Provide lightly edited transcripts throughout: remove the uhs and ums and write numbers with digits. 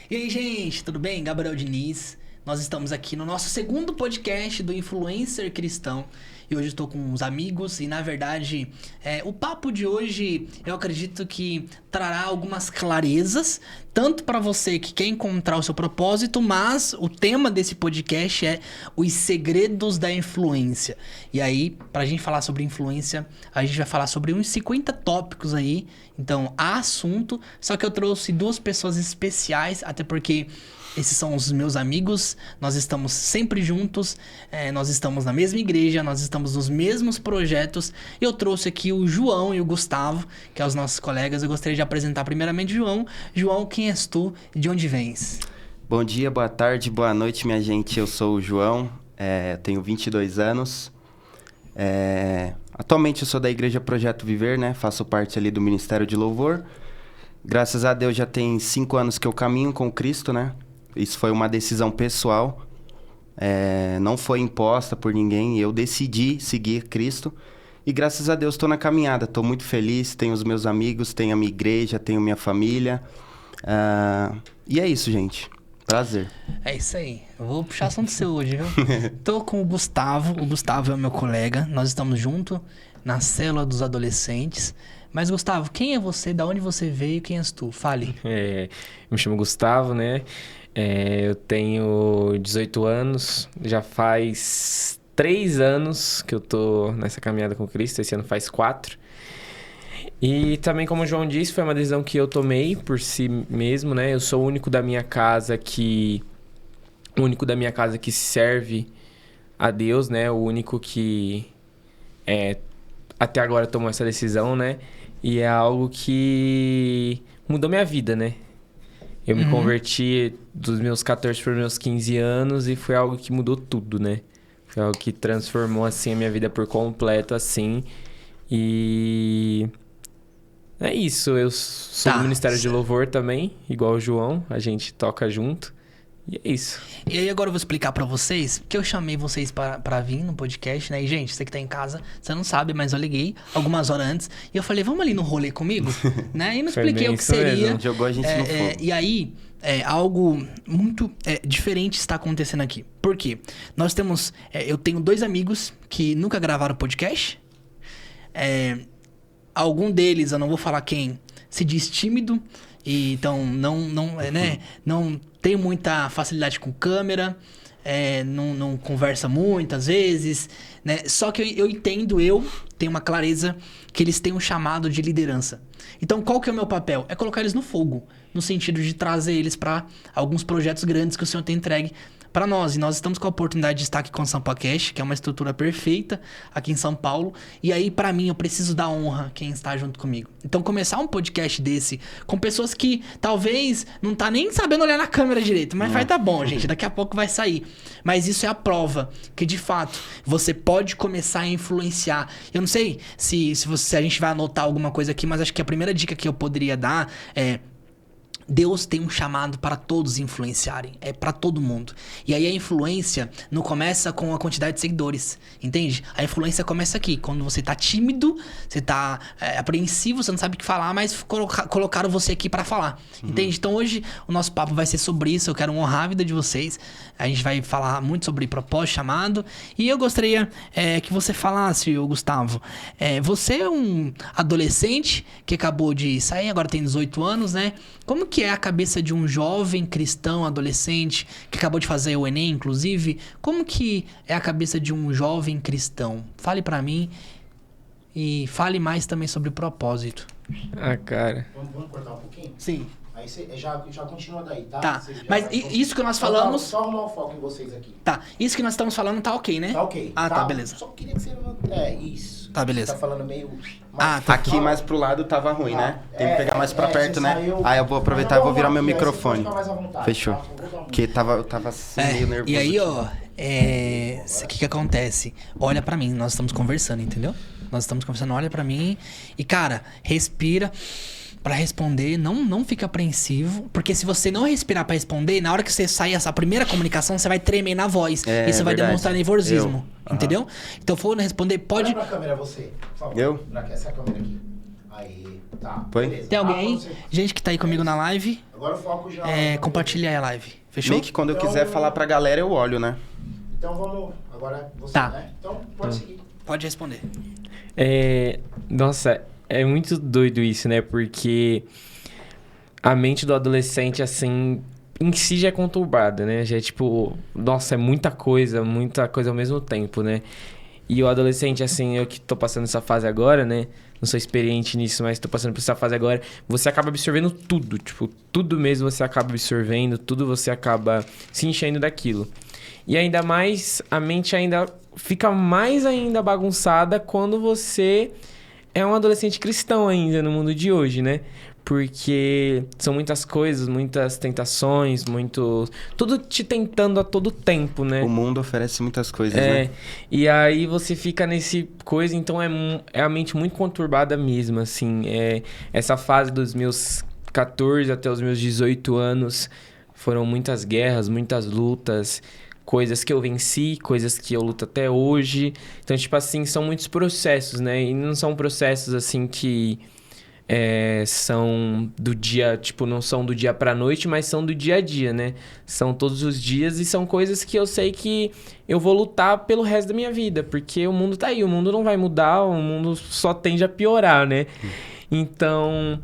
E aí, gente, tudo bem? Gabriel Diniz. Nós estamos aqui no nosso segundo podcast do Influencer Cristão. E hoje estou com uns amigos e, na verdade, o papo de hoje eu acredito que trará algumas clarezas, tanto para você que quer encontrar o seu propósito, mas o tema desse podcast é os segredos da influência. E aí, para a gente falar sobre influência, a gente vai falar sobre uns 50 tópicos aí. Então, há assunto, só que eu trouxe duas pessoas especiais, até porque esses são os meus amigos, nós estamos sempre juntos, nós estamos na mesma igreja, nós estamos nos mesmos projetos. Eu trouxe aqui o João e o Gustavo, que são os nossos colegas. Eu gostaria de apresentar primeiramente o João. João, quem és tu e de onde vens? Bom dia, boa tarde, boa noite, minha gente. Eu sou o João, tenho 22 anos. Atualmente eu sou da Igreja Projeto Viver, né? Faço parte ali do Ministério de Louvor. Graças a Deus já tem 5 anos que eu caminho com Cristo, né? Isso foi uma decisão pessoal, não foi imposta por ninguém. Eu decidi seguir Cristo e graças a Deus estou na caminhada. Estou muito feliz, tenho os meus amigos, tenho a minha igreja, tenho minha família. E é isso, gente. Prazer. É isso aí. Eu vou puxar assunto seu hoje, viu? Tô com o Gustavo. O Gustavo é o meu colega. Nós estamos juntos na célula dos adolescentes. Mas, Gustavo, quem é você? Da onde você veio? Quem és tu? Fale. Me chamo Gustavo, né? Eu tenho 18 anos. Já faz 3 anos que eu tô nessa caminhada com Cristo. Esse ano faz 4. E também, como o João disse, foi uma decisão que eu tomei por si mesmo, né? Eu sou o único da minha casa que serve a Deus, né? O único que até agora tomou essa decisão, né? E é algo que mudou minha vida, né? Eu me converti dos meus 14 para os meus 15 anos e foi algo que mudou tudo, né? Foi algo que transformou, assim, a minha vida por completo, assim. E é isso. Eu sou do Ministério de Louvor também, igual o João. A gente toca junto. E é isso. E aí agora eu vou explicar pra vocês que eu chamei vocês pra vir no podcast, né? E, gente, você que tá em casa, você não sabe, mas eu liguei algumas horas antes e eu falei, vamos ali no rolê comigo? Né? E não expliquei o que seria. Mesmo. Jogou a gente no fogo. E aí, algo muito diferente está acontecendo aqui. Por quê? Nós temos... eu tenho 2 amigos que nunca gravaram podcast. Algum deles, eu não vou falar quem, se diz tímido. E então não tem muita facilidade com câmera, não conversa muito às vezes, né? Só que eu entendo, eu tenho uma clareza que eles têm um chamado de liderança. Então qual que é o meu papel? É colocar eles no fogo, no sentido de trazer eles para alguns projetos grandes que o Senhor tem entregue para nós. E nós estamos com a oportunidade de estar aqui com o Sampacast, que é uma estrutura perfeita aqui em São Paulo. E aí, para mim, eu preciso dar honra quem está junto comigo. Então, começar um podcast desse com pessoas que talvez não tá nem sabendo olhar na câmera direito, mas vai dar bom, gente. Daqui a pouco vai sair. Mas isso é a prova que, de fato, você pode começar a influenciar. Eu não sei se a gente vai anotar alguma coisa aqui, mas acho que a primeira dica que eu poderia dar é: Deus tem um chamado para todos influenciarem, para todo mundo. E aí a influência não começa com a quantidade de seguidores, entende? A influência começa aqui, quando você tá tímido, você tá apreensivo, você não sabe o que falar, mas colocaram você aqui para falar, entende? Então hoje o nosso papo vai ser sobre isso, eu quero honrar a vida de vocês. A gente vai falar muito sobre propósito, chamado, e eu gostaria que você falasse, Gustavo, você é um adolescente que acabou de sair, agora tem 18 anos, né? Como que é a cabeça de um jovem cristão, adolescente, que acabou de fazer o Enem, inclusive? Como que é a cabeça de um jovem cristão? Fale pra mim e fale mais também sobre o propósito. Cara. Vamos cortar um pouquinho? Sim. Aí você já continua daí, tá? Tá, mas isso que nós falamos... Só arrumar o foco em vocês aqui. Tá, isso que nós estamos falando tá ok, né? Tá ok. Tá, beleza. Só queria que você... isso. Tá, beleza. Você tá falando meio... Tá. Aqui mais pro lado tava ruim, né? Tem que pegar mais pra perto, né? Aí eu vou aproveitar e vou virar meu microfone. Fechou. Tá? Porque eu tava assim, meio nervoso. E aí, ó, o que acontece? Olha pra mim, nós estamos conversando, entendeu? Nós estamos conversando, olha pra mim e, cara, respira pra responder, não fica apreensivo, porque se você não respirar pra responder, na hora que você sair essa primeira comunicação, você vai tremer na voz, e você vai demonstrar nervosismo, entendeu? Então, for responder, pode... Olha pra câmera você, por favor. Eu? Essa câmera aqui. Aí. Tá, Foi? beleza. Tem alguém aí? Você- Gente que tá aí comigo na live, Agora o foco já... compartilha aí a live. Fechou? Meio que quando eu Então- quiser falar pra galera, eu olho, né? Então vamos... Agora você, Tá. né? Então pode seguir. Pode responder. Nossa, é muito doido isso, né? Porque a mente do adolescente, assim, em si já é conturbada, né? Já é tipo, nossa, é muita coisa ao mesmo tempo, né? E o adolescente, assim, eu que tô passando essa fase agora, né? Não sou experiente nisso, mas tô passando por essa fase agora. Você acaba absorvendo tudo, tipo, tudo mesmo você acaba absorvendo, tudo você acaba se enchendo daquilo. E ainda mais, a mente ainda fica mais ainda bagunçada quando você é um adolescente cristão ainda no mundo de hoje, né? Porque são muitas coisas, muitas tentações, tudo te tentando a todo tempo, né? O mundo oferece muitas coisas, né? E aí você fica nesse coisa, então é a mente muito conturbada mesmo, assim. Essa fase dos meus 14 até os meus 18 anos foram muitas guerras, muitas lutas, coisas que eu venci, coisas que eu luto até hoje. Então, tipo assim, são muitos processos, né? E não são processos, assim, que... são do dia, tipo, não são do dia pra noite, mas são do dia a dia, né? São todos os dias e são coisas que eu sei que eu vou lutar pelo resto da minha vida, porque o mundo tá aí, o mundo não vai mudar, o mundo só tende a piorar, né? Então,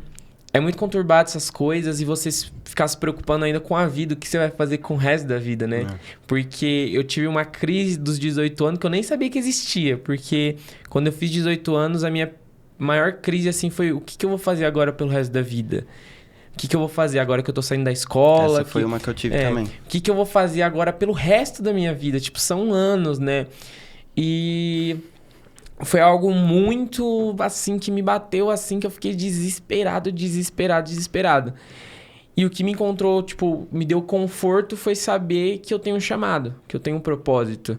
é muito conturbado essas coisas e você ficar se preocupando ainda com a vida, o que você vai fazer com o resto da vida, né? Porque eu tive uma crise dos 18 anos que eu nem sabia que existia, porque quando eu fiz 18 anos, a minha maior crise, assim, foi o que eu vou fazer agora pelo resto da vida? O que eu vou fazer agora que eu tô saindo da escola? Essa foi uma que eu tive também. O que eu vou fazer agora pelo resto da minha vida? Tipo, são anos, né? E foi algo muito, assim, que me bateu, assim, que eu fiquei desesperado. E o que me encontrou, tipo, me deu conforto foi saber que eu tenho um chamado, que eu tenho um propósito.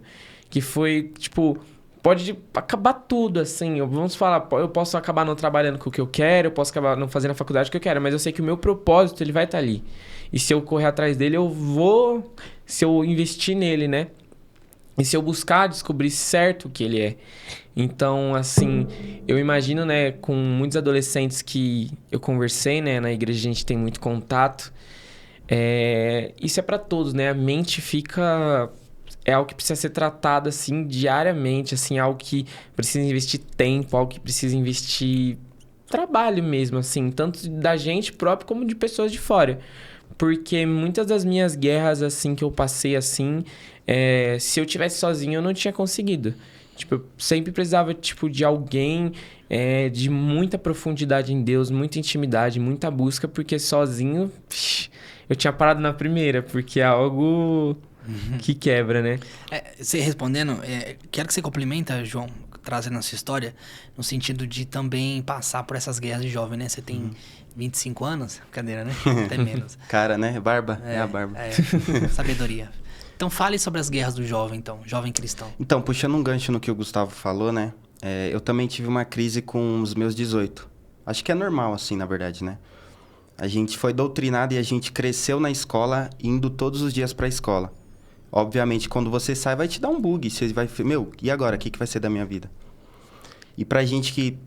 Que foi, tipo... Pode acabar tudo, assim. Vamos falar, eu posso acabar não trabalhando com o que eu quero, eu posso acabar não fazendo a faculdade que eu quero, mas eu sei que o meu propósito, ele vai estar ali. E se eu correr atrás dele, eu vou... Se eu investir nele, né? E se eu buscar descobrir certo o que ele é. Então, assim, eu imagino, né, com muitos adolescentes que eu conversei, né? Na igreja a gente tem muito contato. Isso é pra todos, né? A mente fica... É algo que precisa ser tratado, assim, diariamente, assim, algo que precisa investir tempo, algo que precisa investir trabalho mesmo, assim, tanto da gente próprio como de pessoas de fora. Porque muitas das minhas guerras, assim, que eu passei, assim, se eu tivesse sozinho, eu não tinha conseguido. Tipo, eu sempre precisava, tipo, de alguém, de muita profundidade em Deus, muita intimidade, muita busca, porque sozinho, eu tinha parado na primeira, porque é algo... que quebra, né? Você respondendo, quero que você complementa, João, trazendo essa história, no sentido de também passar por essas guerras de jovem, né? Você tem 25 anos? Brincadeira, né? Até menos. Cara, né? Barba. É a barba. Sabedoria. Então fale sobre as guerras do jovem, então, jovem cristão. Então, puxando um gancho no que o Gustavo falou, né? Eu também tive uma crise com os meus 18. Acho que é normal, assim, na verdade, né? A gente foi doutrinado e a gente cresceu na escola, indo todos os dias pra escola. Obviamente, quando você sai, vai te dar um bug. Você vai... Meu, e agora? O que vai ser da minha vida? E pra gente que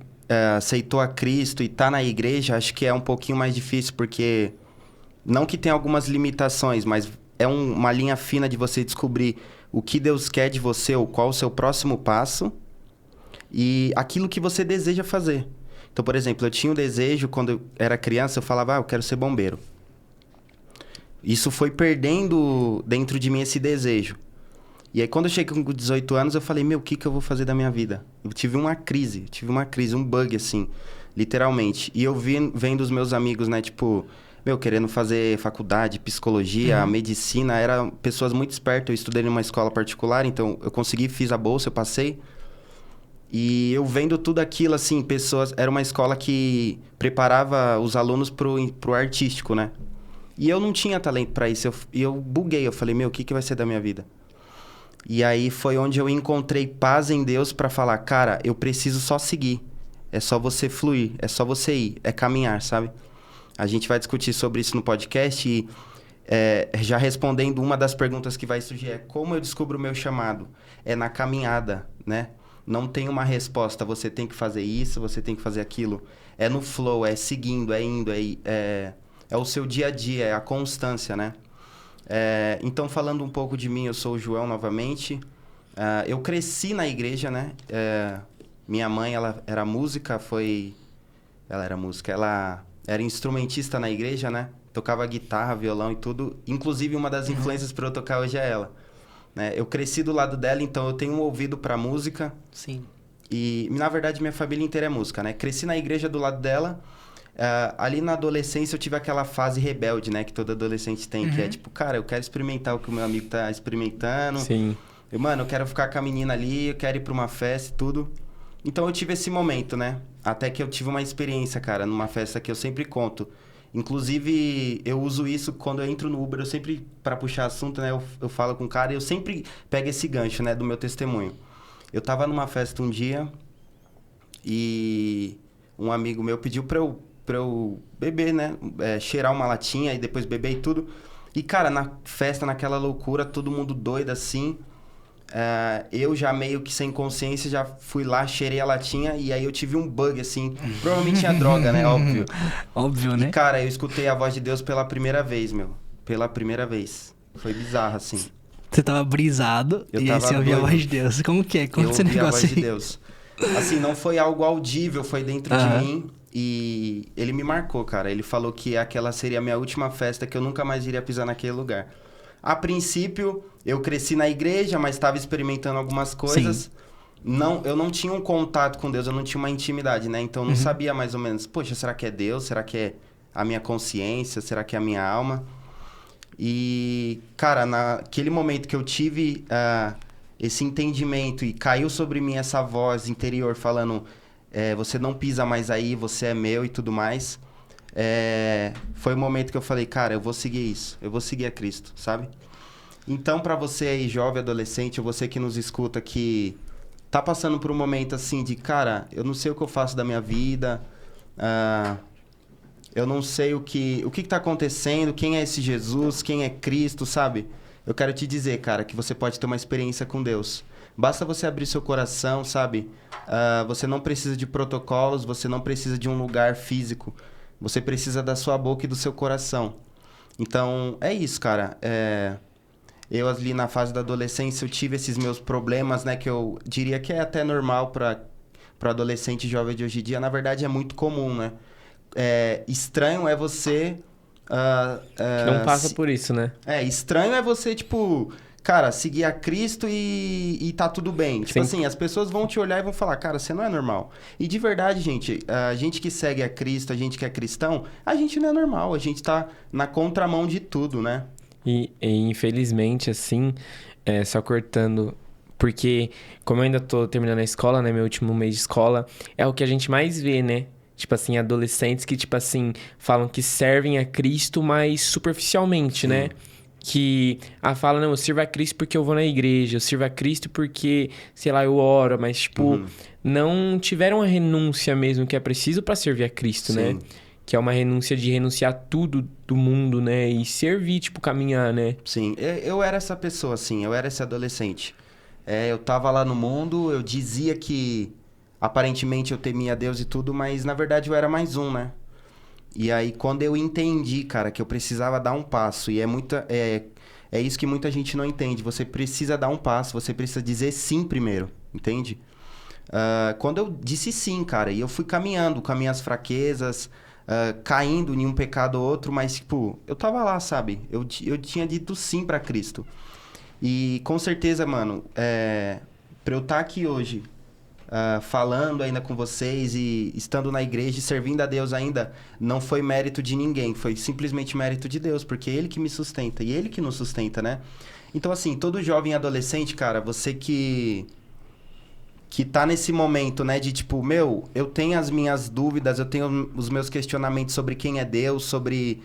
aceitou a Cristo e tá na igreja, acho que é um pouquinho mais difícil, porque... Não que tenha algumas limitações, mas é uma linha fina de você descobrir o que Deus quer de você, ou qual o seu próximo passo, e aquilo que você deseja fazer. Então, por exemplo, eu tinha um desejo, quando eu era criança, eu falava, eu quero ser bombeiro. Isso foi perdendo dentro de mim esse desejo. E aí, quando eu cheguei com 18 anos, eu falei, o que eu vou fazer da minha vida? Eu tive uma crise, um bug, assim, literalmente. E eu vendo os meus amigos, né, tipo, querendo fazer faculdade, psicologia, medicina, eram pessoas muito espertas. Eu estudei numa escola particular, então eu consegui, fiz a bolsa, eu passei. E eu vendo tudo aquilo, assim, pessoas... Era uma escola que preparava os alunos pro artístico, né? E eu não tinha talento pra isso. Eu buguei. Eu falei, o que vai ser da minha vida? E aí foi onde eu encontrei paz em Deus pra falar, cara, eu preciso só seguir. É só você fluir. É só você ir. É caminhar, sabe? A gente vai discutir sobre isso no podcast e... já respondendo uma das perguntas que vai surgir é como eu descubro o meu chamado? É na caminhada, né? Não tem uma resposta. Você tem que fazer isso, você tem que fazer aquilo. é no flow, é seguindo, é indo, é o seu dia a dia, é a constância, né? Então, falando um pouco de mim, eu sou o João novamente. Eu cresci na igreja, né? Minha mãe, ela era música, ela era instrumentista na igreja, né? Tocava guitarra, violão e tudo. Inclusive, uma das influências para eu tocar hoje é ela. Né? Eu cresci do lado dela, então eu tenho um ouvido para música. Sim. E, na verdade, minha família inteira é música, né? Cresci na igreja do lado dela. Ali na adolescência, eu tive aquela fase rebelde, né? Que todo adolescente tem, que é tipo, cara, eu quero experimentar o que o meu amigo tá experimentando. Sim. Mano, eu quero ficar com a menina ali, eu quero ir pra uma festa e tudo. Então, eu tive esse momento, né? Até que eu tive uma experiência, cara, numa festa que eu sempre conto. Inclusive, eu uso isso quando eu entro no Uber, eu sempre, pra puxar assunto, né? Eu falo com o cara e eu sempre pego esse gancho, né? Do meu testemunho. Eu tava numa festa um dia e um amigo meu pediu pra eu beber, né? Cheirar uma latinha e depois beber e tudo. E, cara, na festa, naquela loucura, todo mundo doido assim. Eu já meio que sem consciência, já fui lá, cheirei a latinha e aí eu tive um bug, assim. Provavelmente tinha droga, né? Óbvio. Óbvio, né? E, cara, eu escutei a voz de Deus pela primeira vez, meu. Pela primeira vez. Foi bizarro, assim. Você tava brisado e aí você ouvia a voz de Deus. Como que é? Conta esse negócio a voz aí. de Deus. Assim, não foi algo audível, foi dentro de mim. E ele me marcou, cara. Ele falou que aquela seria a minha última festa, que eu nunca mais iria pisar naquele lugar. A princípio, eu cresci na igreja, mas estava experimentando algumas coisas. Eu não tinha um contato com Deus, eu não tinha uma intimidade, né? Então, eu não sabia mais ou menos, poxa, será que é Deus? Será que é a minha consciência? Será que é a minha alma? E, cara, naquele momento que eu tive esse entendimento e caiu sobre mim essa voz interior falando, você não pisa mais aí, você é meu e tudo mais, foi o momento que eu falei, cara, eu vou seguir isso, eu vou seguir a Cristo, sabe? Então, pra você aí, jovem, adolescente, ou você que nos escuta, que tá passando por um momento assim de, cara, eu não sei o que eu faço da minha vida, eu não sei o que tá acontecendo, quem é esse Jesus, quem é Cristo, sabe? Eu quero te dizer, cara, que você pode ter uma experiência com Deus. Basta você abrir seu coração, sabe? Você não precisa de protocolos, você não precisa de um lugar físico. Você precisa da sua boca e do seu coração. Então, é isso, cara. Eu ali na fase da adolescência, eu tive esses meus problemas, né? Que eu diria que é até normal para adolescente jovem de hoje em dia. Na verdade, é muito comum, né? Estranho é você... que não passa por isso, né? Estranho é você, tipo... Cara, seguir a Cristo e tá tudo bem. Tipo assim, as pessoas vão te olhar e vão falar, cara, você não é normal. E de verdade, gente, a gente que segue a Cristo, a gente que é cristão, a gente não é normal. A gente tá na contramão de tudo, né? E infelizmente, assim, só cortando... Porque como eu ainda tô terminando a escola, né? Meu último mês de escola, é o que a gente mais vê, né? Tipo assim, adolescentes que, tipo assim, falam que servem a Cristo, mas superficialmente, né? Que fala, não, eu sirvo a Cristo porque eu vou na igreja, eu sirvo a Cristo porque, sei lá, eu oro, mas, tipo, não tiveram a renúncia mesmo que é preciso pra servir a Cristo, né? Que é uma renúncia de renunciar tudo do mundo, né? E servir, tipo, caminhar, né? Sim, eu era essa pessoa, assim, eu era esse adolescente. Eu tava lá no mundo, eu dizia que aparentemente eu temia Deus e tudo, mas na verdade eu era mais um, né? E aí, quando eu entendi, cara, que eu precisava dar um passo, e é isso que muita gente não entende, você precisa dar um passo, você precisa dizer sim primeiro, entende? Quando eu disse sim, cara, e eu fui caminhando com as minhas fraquezas, caindo em um pecado ou outro, mas, tipo, eu tava lá, sabe? Eu tinha dito sim pra Cristo. E, com certeza, mano, pra eu estar aqui hoje... falando ainda com vocês e estando na igreja e servindo a Deus ainda, não foi mérito de ninguém, foi simplesmente mérito de Deus, porque Ele que me sustenta e Ele que nos sustenta, né? Então, assim, todo jovem adolescente, cara, você que tá nesse momento, né, de tipo, eu tenho as minhas dúvidas, eu tenho os meus questionamentos sobre quem é Deus, sobre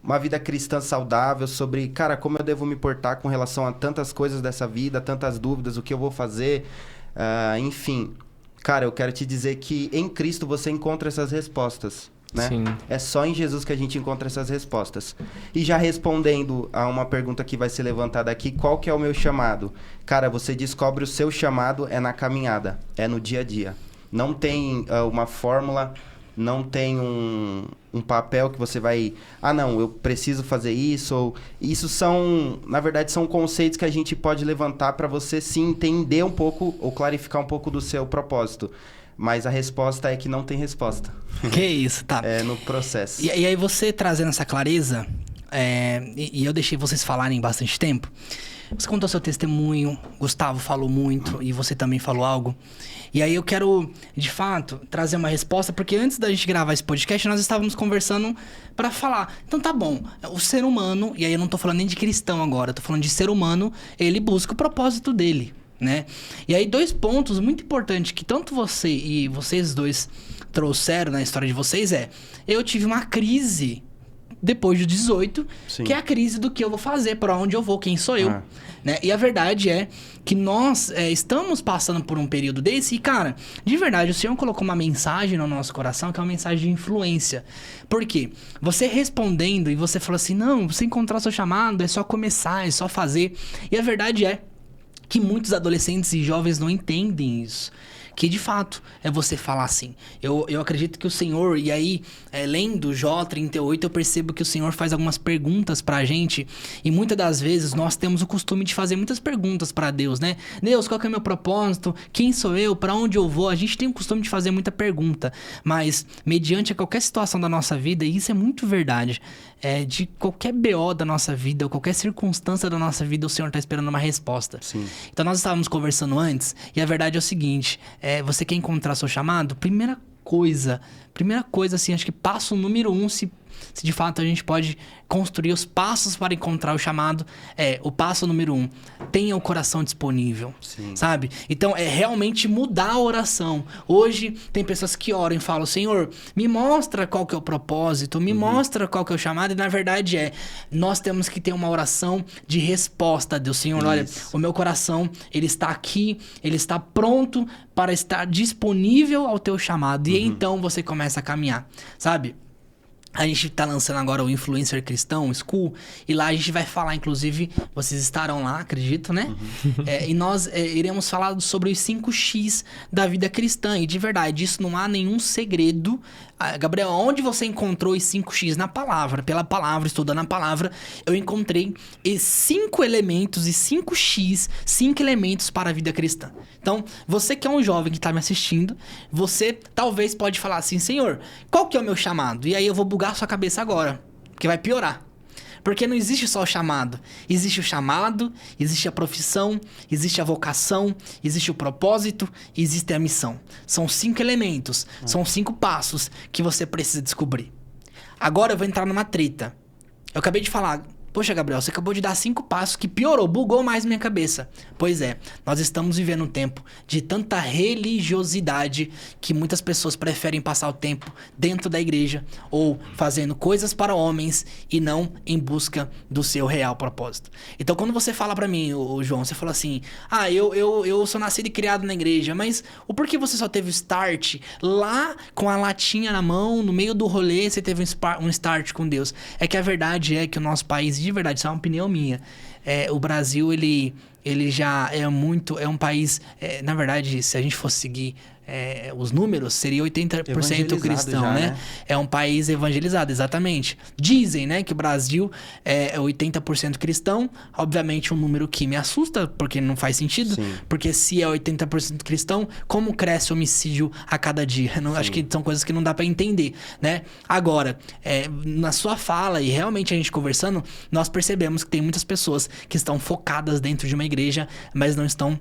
uma vida cristã saudável, sobre, cara, como eu devo me portar com relação a tantas coisas dessa vida, tantas dúvidas, o que eu vou fazer... enfim, cara, eu quero te dizer que em Cristo você encontra essas respostas, né? Sim. É só em Jesus que a gente encontra essas respostas. E já respondendo a uma pergunta que vai ser levantada aqui, qual que é o meu chamado? Cara, você descobre o seu chamado na caminhada, no dia a dia. Não tem uma fórmula, não tem um papel que você vai... Ah, não, eu preciso fazer isso. Ou... Isso são, na verdade, são conceitos que a gente pode levantar para você sim entender um pouco ou clarificar um pouco do seu propósito. Mas a resposta é que não tem resposta. Que isso, tá. É no processo. E aí você trazendo essa clareza, e eu deixei vocês falarem bastante tempo. Você contou seu testemunho, Gustavo falou muito e você também falou algo. E aí eu quero, de fato, trazer uma resposta, porque antes da gente gravar esse podcast, nós estávamos conversando para falar. Então tá bom, o ser humano, e aí eu não tô falando nem de cristão agora, eu tô falando de ser humano, ele busca o propósito dele, né? E aí 2 pontos muito importantes que tanto você e vocês dois trouxeram na história de vocês eu tive uma crise depois dos 18, Sim. que é a crise do que eu vou fazer, para onde eu vou, quem sou eu. Né? E a verdade é que nós estamos passando por um período desse e, cara, de verdade, o Senhor colocou uma mensagem no nosso coração que é uma mensagem de influência. Por quê? Você respondendo e você falou assim, não, você encontrar seu chamado, é só começar, é só fazer. E a verdade é que muitos adolescentes e jovens não entendem isso. Que de fato é você falar assim. Eu acredito que o Senhor, e aí, lendo Jó 38, eu percebo que o Senhor faz algumas perguntas pra gente. E muitas das vezes nós temos o costume de fazer muitas perguntas pra Deus, né? Deus, qual que é o meu propósito? Quem sou eu? Pra onde eu vou? A gente tem o costume de fazer muita pergunta. Mas, mediante a qualquer situação da nossa vida, e isso é muito verdade, de qualquer BO da nossa vida, ou qualquer circunstância da nossa vida, o Senhor tá esperando uma resposta. Sim. Então nós estávamos conversando antes, e a verdade é o seguinte, você quer encontrar seu chamado? Primeira coisa assim, acho que passo número 1, se de fato a gente pode construir os passos para encontrar o chamado, o passo número 1, tenha o coração disponível, Sim. sabe? Então é realmente mudar a oração. Hoje tem pessoas que oram e falam, Senhor, me mostra qual que é o propósito, me mostra qual que é o chamado, e na verdade nós temos que ter uma oração de resposta a Deus. Senhor, olha, o meu coração, ele está aqui, ele está pronto para estar disponível ao teu chamado, e então você começa a caminhar, sabe? A gente tá lançando agora o Influencer Cristão, o School, e lá a gente vai falar, inclusive, vocês estarão lá, acredito, né? E nós iremos falar sobre os 5X da vida cristã, e de verdade, isso não há nenhum segredo. Gabriel, onde você encontrou os 5X? Na palavra, pela palavra, estudando a palavra, eu encontrei 5 elementos e 5X, 5 elementos para a vida cristã. Então, você que é um jovem que está me assistindo, você talvez pode falar assim, Senhor, qual que é o meu chamado? E aí eu vou bugar a sua cabeça agora, que vai piorar. Porque não existe só o chamado. Existe o chamado, existe a profissão, existe a vocação, existe o propósito, existe a missão. São 5 elementos, são 5 passos que você precisa descobrir. Agora eu vou entrar numa treta. Eu acabei de falar... Poxa, Gabriel, você acabou de dar 5 passos que piorou, bugou mais minha cabeça. Pois é, nós estamos vivendo um tempo de tanta religiosidade que muitas pessoas preferem passar o tempo dentro da igreja ou fazendo coisas para homens e não em busca do seu real propósito. Então, quando você fala pra mim, o João, você fala assim, eu sou nascido e criado na igreja, mas o porquê você só teve o start lá com a latinha na mão, no meio do rolê, você teve um start com Deus? É que a verdade é que o nosso país, de verdade, isso é uma opinião minha. O Brasil, ele já é um país... na verdade, se a gente fosse seguir os números, seria 80% cristão, já, né? É um país evangelizado, exatamente. Dizem, né, que o Brasil é 80% cristão. Obviamente, um número que me assusta, porque não faz sentido. Sim. Porque se é 80% cristão, como cresce o homicídio a cada dia? Acho que são coisas que não dá pra entender, né? Agora, na sua fala e realmente a gente conversando, nós percebemos que tem muitas pessoas que estão focadas dentro de uma igreja, mas não estão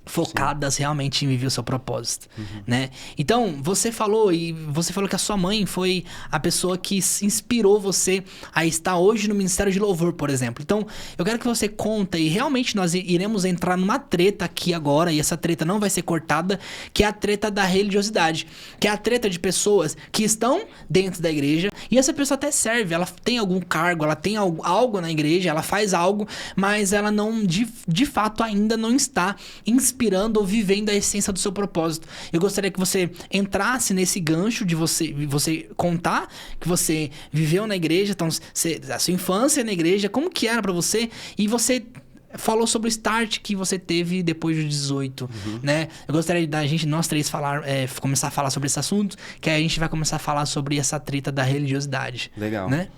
focadas realmente em viver o seu propósito, né? Então, você falou que a sua mãe foi a pessoa que inspirou você a estar hoje no Ministério de Louvor, por exemplo. Então, eu quero que você conta, e realmente nós iremos entrar numa treta aqui agora, e essa treta não vai ser cortada, que é a treta da religiosidade, que é a treta de pessoas que estão dentro da igreja, e essa pessoa até serve, ela tem algum cargo, ela tem algo na igreja, ela faz algo, mas ela não, de fato, ainda não está inspirando ou vivendo a essência do seu propósito. Eu gostaria que você entrasse nesse gancho de você contar que você viveu na igreja, então a sua infância na igreja, como que era pra você, e você falou sobre o start que você teve depois dos 18, né? Eu gostaria da gente, nós três, começar a falar sobre esse assunto, que aí a gente vai começar a falar sobre essa treta da religiosidade. Legal. Né?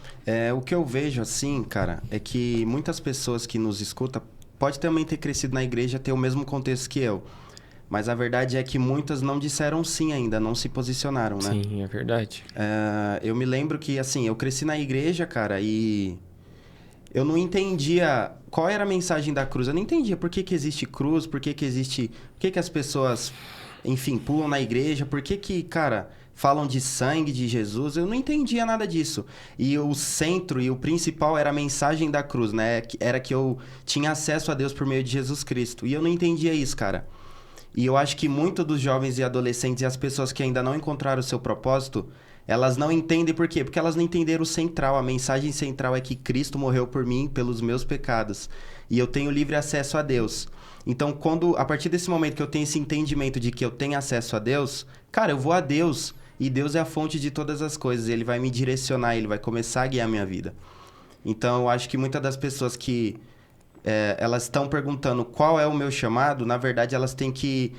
O que eu vejo, assim, cara, é que muitas pessoas que nos escutam pode também ter crescido na igreja, ter o mesmo contexto que eu. Mas a verdade é que muitas não disseram sim ainda, não se posicionaram, né? Sim, é verdade. Eu me lembro que, assim, eu cresci na igreja, cara, e eu não entendia qual era a mensagem da cruz. Eu não entendia por que existe cruz, por que existe... Por que as pessoas, enfim, pulam na igreja, por que, cara, falam de sangue de Jesus. Eu não entendia nada disso. E o centro e o principal era a mensagem da cruz, né? Era que eu tinha acesso a Deus por meio de Jesus Cristo. E eu não entendia isso, cara. E eu acho que muitos dos jovens e adolescentes e as pessoas que ainda não encontraram o seu propósito, elas não entendem por quê? Porque elas não entenderam o central. A mensagem central é que Cristo morreu por mim, pelos meus pecados. E eu tenho livre acesso a Deus. Então, a partir desse momento que eu tenho esse entendimento de que eu tenho acesso a Deus, cara, eu vou a Deus. E Deus é a fonte de todas as coisas. Ele vai me direcionar, Ele vai começar a guiar a minha vida. Então, eu acho que muitas das pessoas que... elas estão perguntando qual é o meu chamado, na verdade elas têm que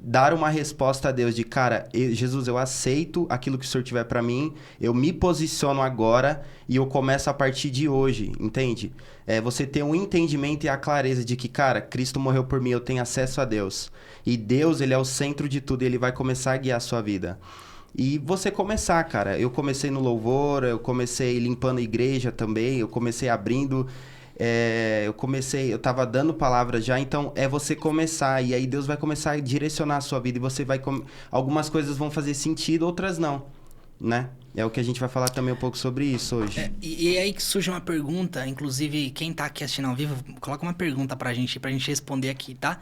dar uma resposta a Deus de, cara, Jesus, eu aceito aquilo que o Senhor tiver para mim, eu me posiciono agora e eu começo a partir de hoje, entende? Você ter um entendimento e a clareza de que, cara, Cristo morreu por mim, eu tenho acesso a Deus. E Deus, Ele é o centro de tudo e Ele vai começar a guiar a sua vida. E você começar, cara, eu comecei no louvor, eu comecei limpando a igreja também, eu comecei abrindo... eu tava dando palavras já, então é você começar, e aí Deus vai começar a direcionar a sua vida, e você vai... Algumas coisas vão fazer sentido, outras não, né? É o que a gente vai falar também um pouco sobre isso hoje. E aí que surge uma pergunta, inclusive quem tá aqui assistindo ao vivo, coloca uma pergunta pra gente responder aqui, tá?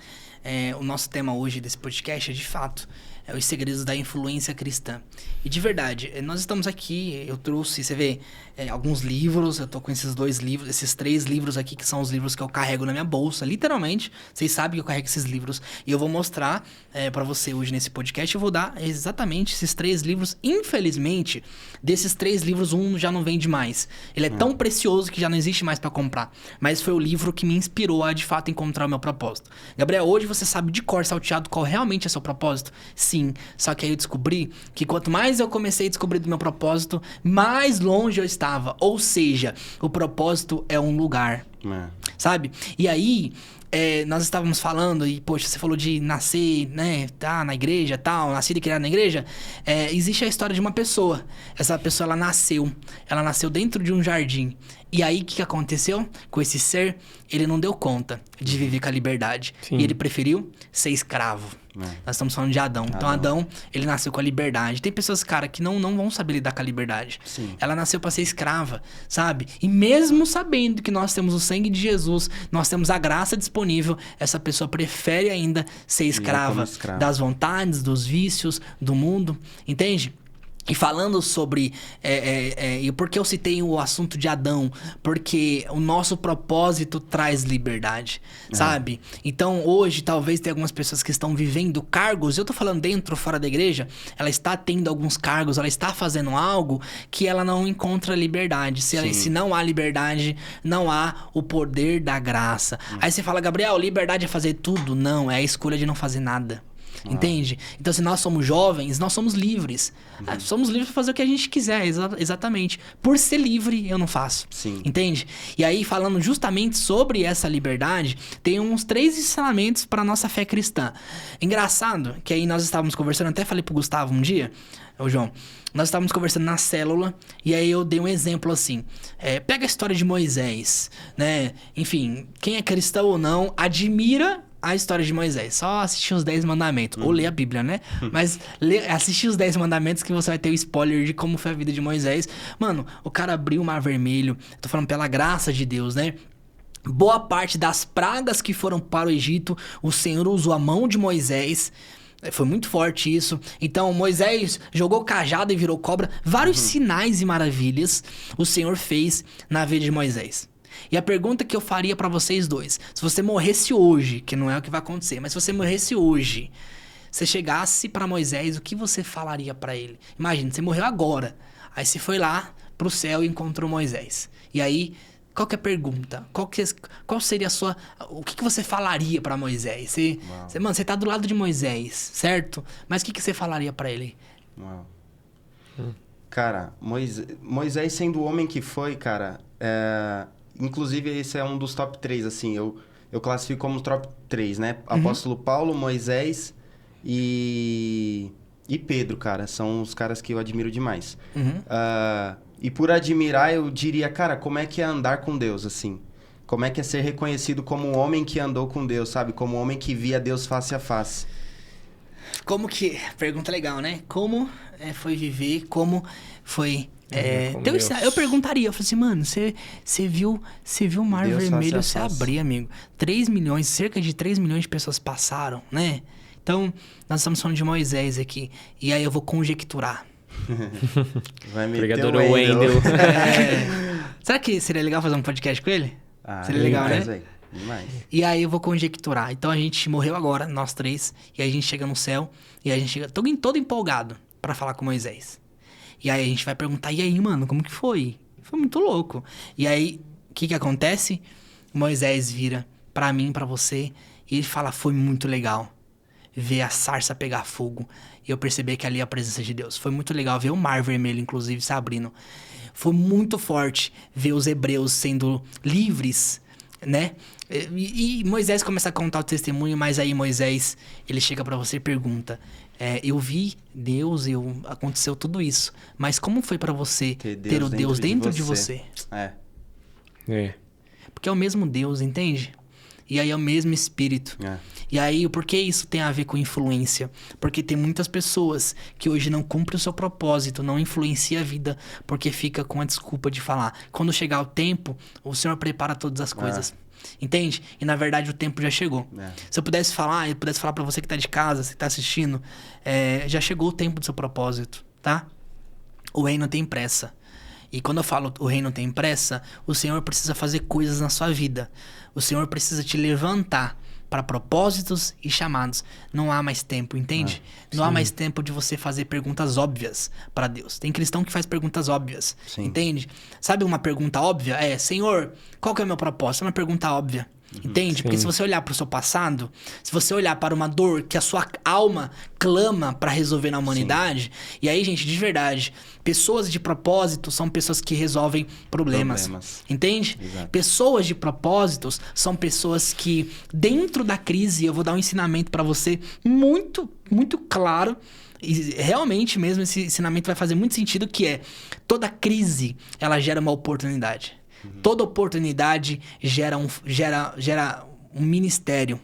O nosso tema hoje desse podcast é, de fato, os segredos da influência cristã. E de verdade, nós estamos aqui, eu trouxe, você vê, alguns livros, eu tô com esses 3 livros aqui, que são os livros que eu carrego na minha bolsa, literalmente. Vocês sabem que eu carrego esses livros. E eu vou mostrar pra você hoje nesse podcast, eu vou dar exatamente esses 3 livros. Infelizmente, desses 3 livros, um já não vende mais. Ele é tão precioso que já não existe mais pra comprar. Mas foi o livro que me inspirou a, de fato, encontrar o meu propósito. Gabriel, hoje você sabe de cor salteado qual realmente é seu propósito? Sim, só que aí eu descobri que quanto mais eu comecei a descobrir do meu propósito, mais longe eu estava. Ou seja, o propósito é um lugar, sabe? E aí, nós estávamos falando, e poxa, você falou de nascer, né, tá, na igreja, tal, nascido e criado na igreja. Existe a história de uma pessoa. Essa pessoa, ela nasceu dentro de um jardim. E aí, o que aconteceu com esse ser? Ele não deu conta de viver com a liberdade. Sim. E ele preferiu ser escravo. Nós estamos falando de Adão. Então, Adão, ele nasceu com a liberdade. Tem pessoas, cara, que não vão saber lidar com a liberdade. Sim. Ela nasceu para ser escrava, sabe? E mesmo sabendo que nós temos o sangue de Jesus, nós temos a graça disponível, essa pessoa prefere ainda ser escrava das vontades, dos vícios, do mundo. Entende? E falando sobre... e por que eu citei o assunto de Adão? Porque o nosso propósito traz liberdade, sabe? Então, hoje, talvez tenha algumas pessoas que estão vivendo cargos. Eu tô falando dentro ou fora da igreja. Ela está tendo alguns cargos, ela está fazendo algo que ela não encontra liberdade. Se não há liberdade, não há o poder da graça. Aí você fala, Gabriel, liberdade é fazer tudo? Não, é a escolha de não fazer nada. Entende? Então, se nós somos jovens, nós somos livres. Somos livres para fazer o que a gente quiser, exatamente. Por ser livre, eu não faço. Sim. Entende? E aí, falando justamente sobre essa liberdade, tem uns 3 ensinamentos para nossa fé cristã. Engraçado que aí nós estávamos conversando, até falei pro Gustavo um dia, ô João, nós estávamos conversando na célula, e aí eu dei um exemplo assim. Pega a história de Moisés, né? Enfim, quem é cristão ou não, admira a história de Moisés. Só assistir os 10 mandamentos. Ou ler a Bíblia, né? Mas assistir os 10 mandamentos que você vai ter o spoiler de como foi a vida de Moisés. Mano, o cara abriu o Mar Vermelho. Tô falando pela graça de Deus, né? Boa parte das pragas que foram para o Egito, o Senhor usou a mão de Moisés. Foi muito forte isso. Então, Moisés jogou cajado e virou cobra. Vários sinais e maravilhas o Senhor fez na vida de Moisés. E a pergunta que eu faria pra vocês dois, se você morresse hoje, que não é o que vai acontecer, mas se você morresse hoje, você chegasse pra Moisés, o que você falaria pra ele? Imagina, você morreu agora, aí você foi lá pro céu e encontrou Moisés. E aí, qual que é a pergunta? Qual seria a sua... O que você falaria pra Moisés? Mano, você tá do lado de Moisés, certo? Mas o que você falaria pra ele? Uau. Cara, Moisés sendo o homem que foi, cara... Inclusive, esse é um dos top 3, assim. Eu classifico como top 3, né? Apóstolo Paulo, Moisés e Pedro, cara. São os caras que eu admiro demais. E por admirar, eu diria, cara, como é que é andar com Deus, assim? Como é que é ser reconhecido como um homem que andou com Deus, sabe? Como um homem que via Deus face a face. Como que... Pergunta legal, né? Como foi viver, como foi... eu perguntaria, eu falei assim, mano, você viu o Mar Deus Vermelho face se a face. abrir, amigo. 3 milhões, cerca de 3 milhões de pessoas passaram, né? Então, nós estamos falando de Moisés aqui. E aí eu vou conjecturar. Vai meter Pregador o Wendel. Será que seria legal fazer um podcast com ele? Ah, Seria legal, demais, né? véio. Demais. E aí eu vou conjecturar. Então a gente morreu agora, nós 3. E aí a gente chega no céu. E aí a gente chega todo empolgado pra falar com Moisés. E aí a gente vai perguntar, e aí, mano, como que foi? Foi muito louco. E aí, o que acontece? Moisés vira pra mim, pra você, e ele fala, foi muito legal ver a sarça pegar fogo. E eu percebi que ali é a presença de Deus. Foi muito legal ver o Mar Vermelho, inclusive, se abrindo. Foi muito forte ver os hebreus sendo livres, né? E Moisés começa a contar o testemunho, mas aí Moisés, ele chega pra você e pergunta... eu vi Deus, aconteceu tudo isso. Mas como foi pra você ter o Deus dentro de você? Porque é o mesmo Deus, entende? E aí é o mesmo Espírito. E aí, por que isso tem a ver com influência? Porque tem muitas pessoas que hoje não cumprem o seu propósito, não influencia a vida, porque fica com a desculpa de falar. Quando chegar o tempo, o Senhor prepara todas as coisas. Entende? E na verdade o tempo já chegou. Se eu pudesse falar pra você que tá de casa, você que tá assistindo, já chegou o tempo do seu propósito, tá? O reino tem pressa. E quando eu falo o reino tem pressa, o Senhor precisa fazer coisas na sua vida. O Senhor precisa te levantar para propósitos e chamados. Não há mais tempo, entende? Não há mais tempo de você fazer perguntas óbvias para Deus. Tem cristão que faz perguntas óbvias, entende? Sabe uma pergunta óbvia? Senhor, qual que é o meu propósito? É uma pergunta óbvia. Entende? Porque se você olhar para o seu passado, se você olhar para uma dor que a sua alma clama para resolver na humanidade, e aí, gente, de verdade, pessoas de propósito são pessoas que resolvem problemas. Entende? Exato. Pessoas de propósitos são pessoas que, dentro da crise, eu vou dar um ensinamento para você muito, muito claro. E realmente mesmo esse ensinamento vai fazer muito sentido, que é toda crise, ela gera uma oportunidade. Toda oportunidade gera um ministério.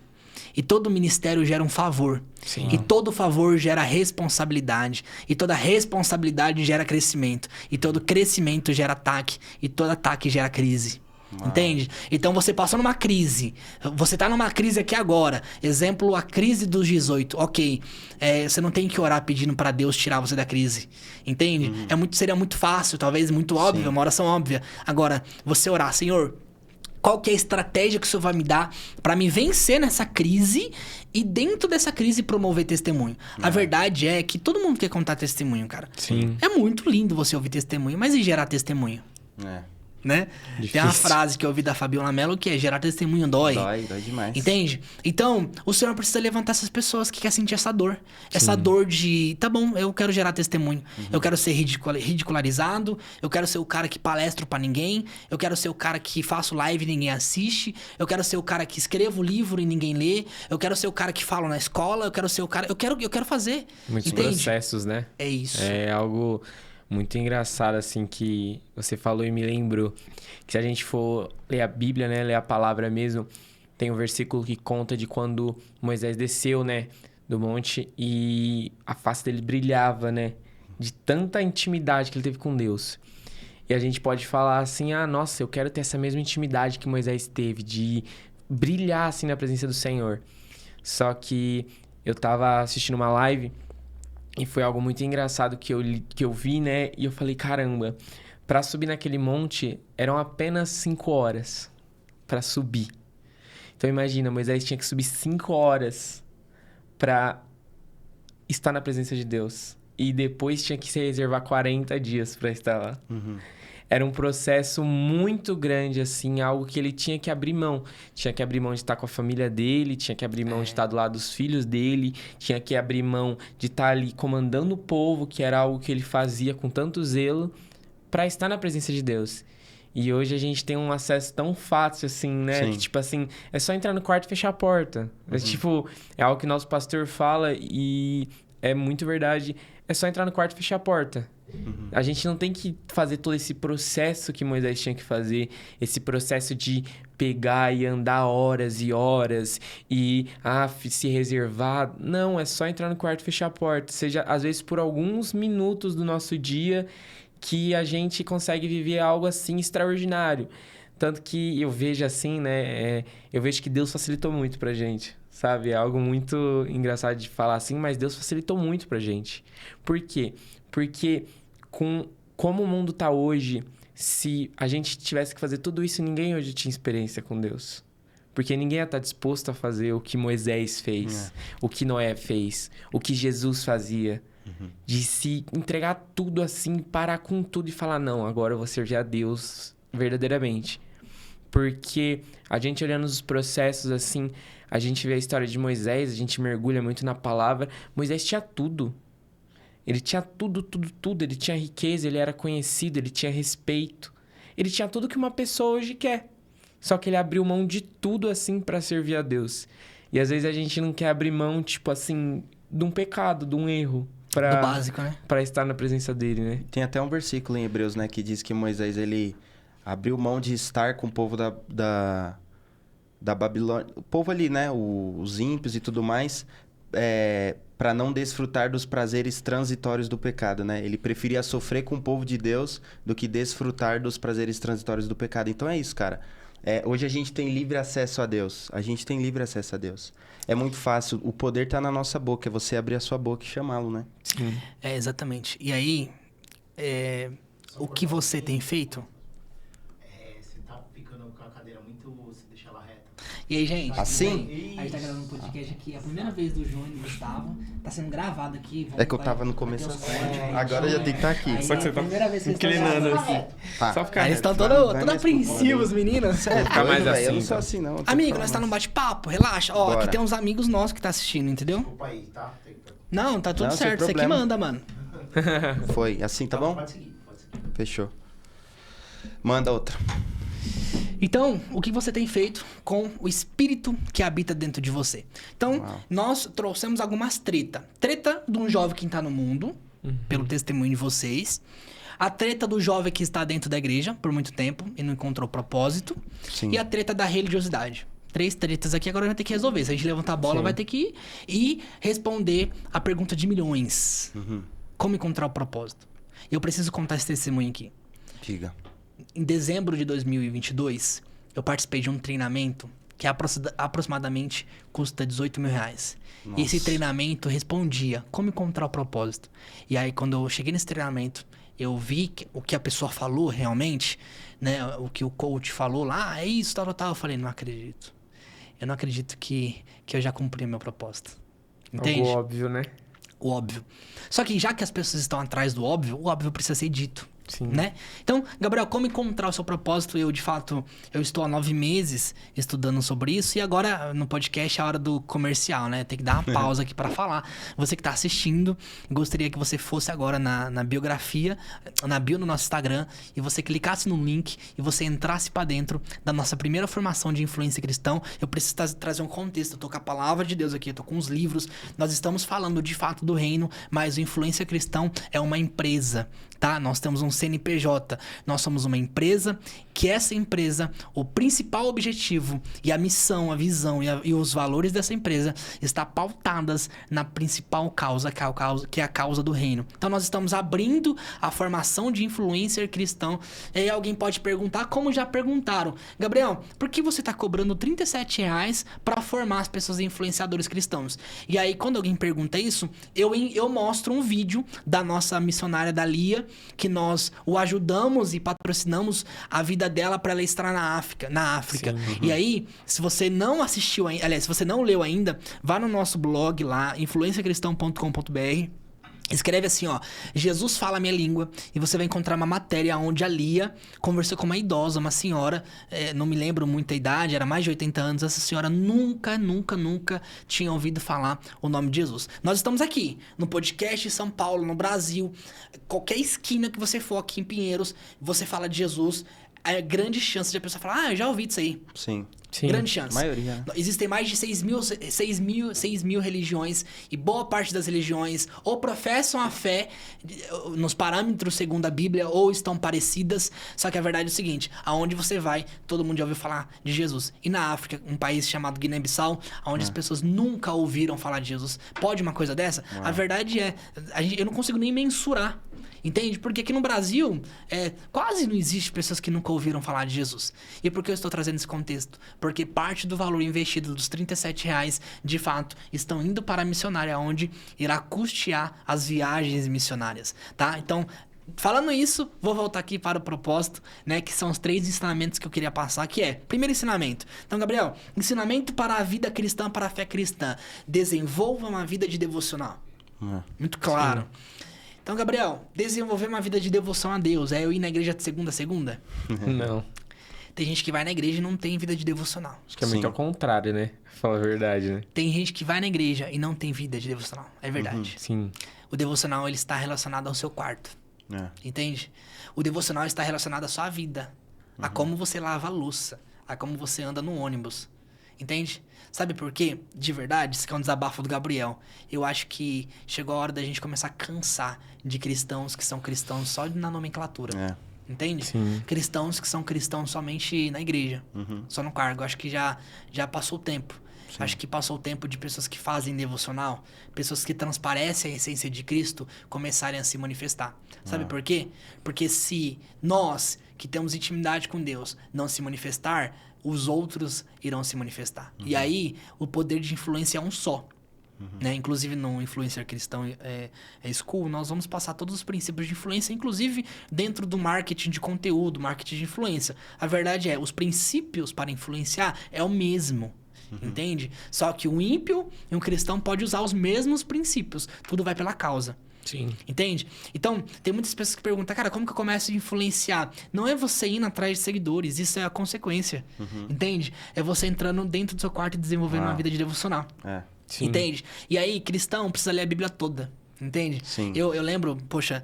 E todo ministério gera um favor. E todo favor gera responsabilidade. E toda responsabilidade gera crescimento. E todo crescimento gera ataque. E todo ataque gera crise. Entende? Então você passou numa crise. Você tá numa crise aqui agora. Exemplo, a crise dos 18. Ok. Você não tem que orar pedindo pra Deus tirar você da crise. Entende? Seria muito fácil, talvez muito óbvio, uma oração óbvia. Agora, você orar, Senhor, qual que é a estratégia que o Senhor vai me dar pra me vencer nessa crise e dentro dessa crise promover testemunho? A verdade é que todo mundo quer contar testemunho, cara. Sim. É muito lindo você ouvir testemunho, mas e gerar testemunho? Né? Tem uma frase que eu ouvi da Fabiola Mello que é: gerar testemunho dói. Dói demais. Entende? Então, o Senhor precisa levantar essas pessoas que querem sentir essa dor. Essa dor de, tá bom, eu quero gerar testemunho. Eu quero ser ridicularizado. Eu quero ser o cara que palestro pra ninguém. Eu quero ser o cara que faço live e ninguém assiste. Eu quero ser o cara que escrevo livro e ninguém lê. Eu quero ser o cara que falo na escola. Eu quero ser o cara... Eu quero fazer. Muitos entende? processos, né? É isso. É algo muito engraçado, assim, que você falou e me lembrou. Que se a gente for ler a Bíblia, né? Ler a palavra mesmo, tem um versículo que conta de quando Moisés desceu, né? Do monte e a face dele brilhava, né? De tanta intimidade que ele teve com Deus. E a gente pode falar assim, nossa, eu quero ter essa mesma intimidade que Moisés teve, de brilhar, assim, na presença do Senhor. Só que eu tava assistindo uma live e foi algo muito engraçado que eu vi, né? E eu falei, caramba, pra subir naquele monte eram apenas 5 horas pra subir. Então imagina, Moisés tinha que subir 5 horas pra estar na presença de Deus. E depois tinha que se reservar 40 dias pra estar lá. era um processo muito grande, assim, algo que ele tinha que abrir mão. Tinha que abrir mão de estar com a família dele, tinha que abrir mão de estar do lado dos filhos dele, tinha que abrir mão de estar ali comandando o povo, que era algo que ele fazia com tanto zelo, para estar na presença de Deus. E hoje a gente tem um acesso tão fácil, assim, né? Sim. Que, tipo assim, é só entrar no quarto e fechar a porta. É, tipo, é algo que nosso pastor fala e é muito verdade. É só entrar no quarto e fechar a porta. A gente não tem que fazer todo esse processo que Moisés tinha que fazer. Esse processo de pegar e andar horas e horas e se reservar. Não, é só entrar no quarto e fechar a porta. Seja, às vezes, por alguns minutos do nosso dia que a gente consegue viver algo assim extraordinário. Tanto que eu vejo assim, né? Eu vejo que Deus facilitou muito pra gente, sabe? É algo muito engraçado de falar assim, mas Deus facilitou muito pra gente. Por quê? Porque como o mundo tá hoje, se a gente tivesse que fazer tudo isso, ninguém hoje tinha experiência com Deus. Porque ninguém ia estar disposto a fazer o que Moisés fez, o que Noé fez, o que Jesus fazia. De se entregar tudo assim, parar com tudo e falar, não, agora eu vou servir a Deus verdadeiramente. Porque a gente olhando os processos assim, a gente vê a história de Moisés, a gente mergulha muito na palavra. Moisés tinha tudo. Ele tinha tudo. Ele tinha riqueza, ele era conhecido, ele tinha respeito. Ele tinha tudo que uma pessoa hoje quer. Só que ele abriu mão de tudo assim para servir a Deus. E às vezes a gente não quer abrir mão, tipo assim, de um pecado, de um erro. Do básico, né? Pra estar na presença dele, né? Tem até um versículo em Hebreus, né? Que diz que Moisés, ele abriu mão de estar com o povo da Babilônia. O povo ali, né? Os ímpios e tudo mais. Para não desfrutar dos prazeres transitórios do pecado, né? Ele preferia sofrer com o povo de Deus do que desfrutar dos prazeres transitórios do pecado. Então é isso, cara. Hoje a gente tem livre acesso a Deus. É muito fácil. O poder tá na nossa boca. É você abrir a sua boca e chamá-lo, né? Sim. Exatamente. E aí, o que você tem feito? Você tá ficando com a cadeira muito... Você deixa ela reta. E aí, gente? Assim? A gente tá gravando um podcast aqui. É a primeira vez do Júnior e do Gustavo. Tá sendo gravado aqui. É que eu tava no começo assim. Agora já tem que estar aqui. Aí, Só que você tá primeira vez que eles estão inclinando gravando. assim. Tá. Só ficar Aí eles reto. estão Vai todos mais apreensivos, meninos. Ficar mais Doido, velho, assim, eu não sou então. assim, não. Amigo, nós tá num bate-papo. Relaxa. Ó, Bora. aqui tem uns amigos nossos que tá assistindo, entendeu? Desculpa aí, tá? Não, tá tudo Não, sem certo. Você que problema. manda, mano. Foi. Assim, tá bom? Pode seguir. Fechou. Manda outra. Então, o que você tem feito com o espírito que habita dentro de você? Então, Uau. nós trouxemos algumas treta. Treta de um jovem que está no mundo, pelo testemunho de vocês. A treta do jovem que está dentro da igreja por muito tempo e não encontrou propósito. Sim. E a treta da religiosidade. 3 tretas aqui, agora vai ter que resolver. Se a gente levantar a bola, Sim. vai ter que ir e responder a pergunta de milhões. Como encontrar o propósito? Eu preciso contar esse testemunho aqui. Diga. Em dezembro de 2022, eu participei de um treinamento que aproximadamente custa 18 mil reais. Nossa. E esse treinamento respondia como encontrar o propósito. E aí, quando eu cheguei nesse treinamento, eu vi o que a pessoa falou realmente, né? O que o coach falou lá, é isso, tal, tal. Eu falei, não acredito. Eu não acredito que eu já cumpri meu propósito. Entende? Algo óbvio, né? O óbvio. Só que já que as pessoas estão atrás do óbvio, o óbvio precisa ser dito. Sim. Né? Então, Gabriel, como encontrar o seu propósito? Eu, de fato, eu estou há 9 meses estudando sobre isso e agora no podcast é a hora do comercial, né? Tem que dar uma pausa aqui para falar. Você que está assistindo, gostaria que você fosse agora na biografia, na bio do nosso Instagram e você clicasse no link e você entrasse para dentro da nossa primeira formação de influência cristão. Eu preciso trazer um contexto. Eu tô com a palavra de Deus aqui, eu tô com os livros. Nós estamos falando de fato do reino, mas o Influência Cristão é uma empresa, tá? Nós temos um CNPJ. Nós somos uma empresa que essa empresa, o principal objetivo e a missão, a visão e os valores dessa empresa está pautadas na principal causa, que é a causa do reino. Então nós estamos abrindo a formação de influencer cristão. E aí alguém pode perguntar, como já perguntaram, Gabriel, por que você está cobrando R$37 para formar as pessoas em influenciadores cristãos? E aí quando alguém pergunta isso, eu mostro um vídeo da nossa missionária da Lia, que nós o ajudamos e patrocinamos a vida dela para ela estar na África. Sim. E aí, se você não assistiu ainda, aliás, se você não leu ainda, vá no nosso blog lá, influenciacristão.com.br. Escreve assim, ó, Jesus fala a minha língua, e você vai encontrar uma matéria onde a Lia conversou com uma idosa, uma senhora, não me lembro muito a idade, era mais de 80 anos, essa senhora nunca tinha ouvido falar o nome de Jesus. Nós estamos aqui, no podcast em São Paulo, no Brasil, qualquer esquina que você for aqui em Pinheiros, você fala de Jesus, é grande chance de a pessoa falar, eu já ouvi disso aí. Sim. Sim. Grande chance. Maioria, né? Existem mais de 6 mil religiões, e boa parte das religiões ou professam a fé nos parâmetros segundo a Bíblia ou estão parecidas. Só que a verdade é o seguinte, aonde você vai, todo mundo já ouviu falar de Jesus. E na África, um país chamado Guiné-Bissau, onde as pessoas nunca ouviram falar de Jesus. Pode uma coisa dessa? A verdade é, eu não consigo nem mensurar. Entende? Porque aqui no Brasil, quase não existe pessoas que nunca ouviram falar de Jesus. E por que eu estou trazendo esse contexto? Porque parte do valor investido dos R$37, de fato, estão indo para a missionária, onde irá custear as viagens missionárias, tá? Então, falando isso, vou voltar aqui para o propósito, né? Que são os 3 ensinamentos que eu queria passar, que é... Primeiro ensinamento. Então, Gabriel, ensinamento para a vida cristã, para a fé cristã. Desenvolva uma vida de devocional. Muito claro. Sim. Então, Gabriel, desenvolver uma vida de devoção a Deus é eu ir na igreja de segunda a segunda? Não. Tem gente que vai na igreja e não tem vida de devocional. Acho que é muito ao contrário, né? Fala a verdade, né? Tem gente que vai na igreja e não tem vida de devocional. É verdade. Sim. O devocional, ele está relacionado ao seu quarto. Entende? O devocional está relacionado à sua vida. A como você lava a louça. A como você anda no ônibus. Entende? Sabe por quê? De verdade, isso que é um desabafo do Gabriel. Eu acho que chegou a hora da gente começar a cansar de cristãos que são cristãos só na nomenclatura. Entende? Sim. Cristãos que são cristãos somente na igreja. Só no cargo. Acho que já passou o tempo. Sim. Acho que passou o tempo de pessoas que fazem devocional, pessoas que transparecem a essência de Cristo, começarem a se manifestar. Sabe por quê? Porque se nós, que temos intimidade com Deus, não se manifestar, os outros irão se manifestar. E aí, o poder de influência é um só. Né? Inclusive, no Influencer Cristão School, nós vamos passar todos os princípios de influência, inclusive dentro do marketing de conteúdo, marketing de influência. A verdade é, os princípios para influenciar é o mesmo. Entende? Só que o ímpio e um cristão pode usar os mesmos princípios. Tudo vai pela causa. Sim. Entende? Então, tem muitas pessoas que perguntam, cara, como que eu começo a influenciar? Não é você indo atrás de seguidores, isso é a consequência. Entende? É você entrando dentro do seu quarto e desenvolvendo uma vida de devocional. Sim. Entende? E aí, cristão precisa ler a Bíblia toda. Entende? Sim. Eu lembro, poxa,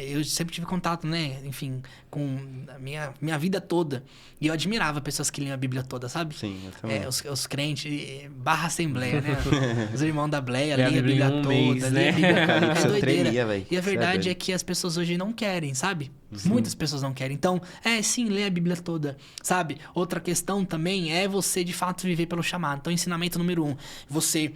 eu sempre tive contato, né? Enfim, com a minha vida toda. E eu admirava pessoas que liam a Bíblia toda, sabe? Sim, eu também. Os crentes, barra assembleia, né? Os irmãos da Bleia, Lê a liam a Bíblia Bíblia em um toda, mês, liam a né? Bíblia toda. É Eu doideira. tremia, véi. E a verdade Sério. é que as pessoas hoje não querem, sabe? Muitas pessoas não querem. Então, sim, lê a Bíblia toda, sabe? Outra questão também é você, de fato, viver pelo chamado. Então, ensinamento número 1. Você,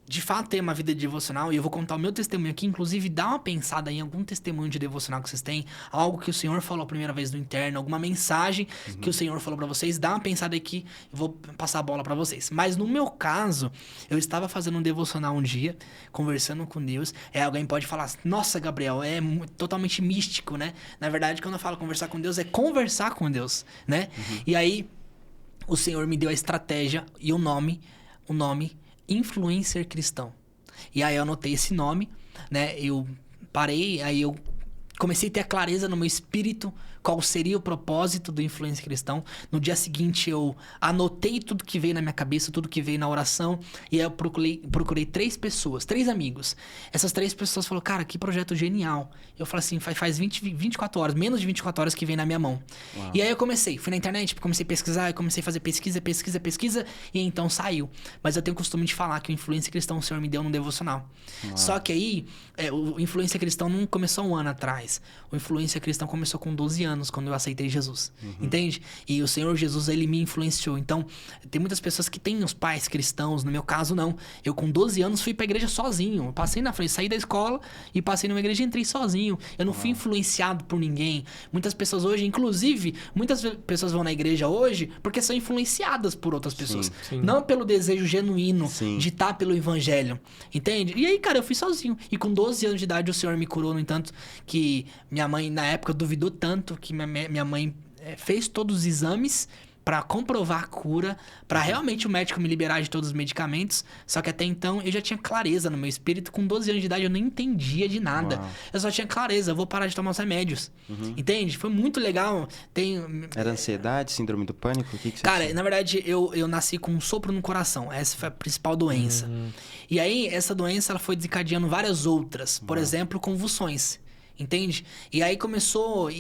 de fato, ter uma vida devocional. E eu vou contar o meu testemunho aqui. Inclusive, dá uma pensada em algum testemunho de devocional que vocês têm. Algo que o Senhor falou a primeira vez no interno. Alguma mensagem que o Senhor falou pra vocês. Dá uma pensada aqui. Eu vou passar a bola pra vocês. Mas no meu caso, eu estava fazendo um devocional um dia, conversando com Deus. Alguém pode falar, nossa, Gabriel, é totalmente místico, né? Na verdade, quando eu falo conversar com Deus, é conversar com Deus, né? E aí, o Senhor me deu a estratégia e o nome Influencer Cristão. E aí eu anotei esse nome, né? Eu parei, aí eu comecei a ter a clareza no meu espírito qual seria o propósito do Influencer Cristão. No dia seguinte eu anotei tudo que veio na minha cabeça, tudo que veio na oração, e aí eu procurei 3 pessoas, 3 amigos. Essas 3 pessoas falaram, cara, que projeto genial. Eu falei assim, faz 24 horas, menos de 24 horas que vem na minha mão. Uau. E aí eu fui na internet, comecei a pesquisar, comecei a fazer pesquisa, e então saiu. Mas eu tenho o costume de falar que o Influencer Cristão o Senhor me deu no devocional. Uau. Só que aí, o Influencer Cristão não começou um ano atrás. O Influencer Cristão começou com 12 anos, quando eu aceitei Jesus. Entende? E o Senhor Jesus, ele me influenciou. Então, tem muitas pessoas que têm os pais cristãos. No meu caso, não. Eu, com 12 anos, fui pra igreja sozinho. Eu passei na frente, saí da escola e passei numa igreja e entrei sozinho. Eu não fui influenciado por ninguém. Muitas pessoas hoje, inclusive, muitas pessoas vão na igreja hoje porque são influenciadas por outras pessoas. Sim. Não pelo desejo genuíno de estar pelo evangelho. Entende? E aí, cara, eu fui sozinho. E com 12 anos de idade, o Senhor me curou. No entanto, que minha mãe, na época, duvidou tanto que minha mãe fez todos os exames pra comprovar a cura, pra realmente o médico me liberar de todos os medicamentos. Só que até então eu já tinha clareza no meu espírito. Com 12 anos de idade eu nem entendia de nada. Uau. Eu só tinha clareza, eu vou parar de tomar os remédios. Entende? Foi muito legal. Era ansiedade, síndrome do pânico? O que você Cara, tinha? na verdade, eu nasci com um sopro no coração. Essa foi a principal doença. E aí, essa doença ela foi desencadeando várias outras. Por exemplo, convulsões. Entende? E aí começou...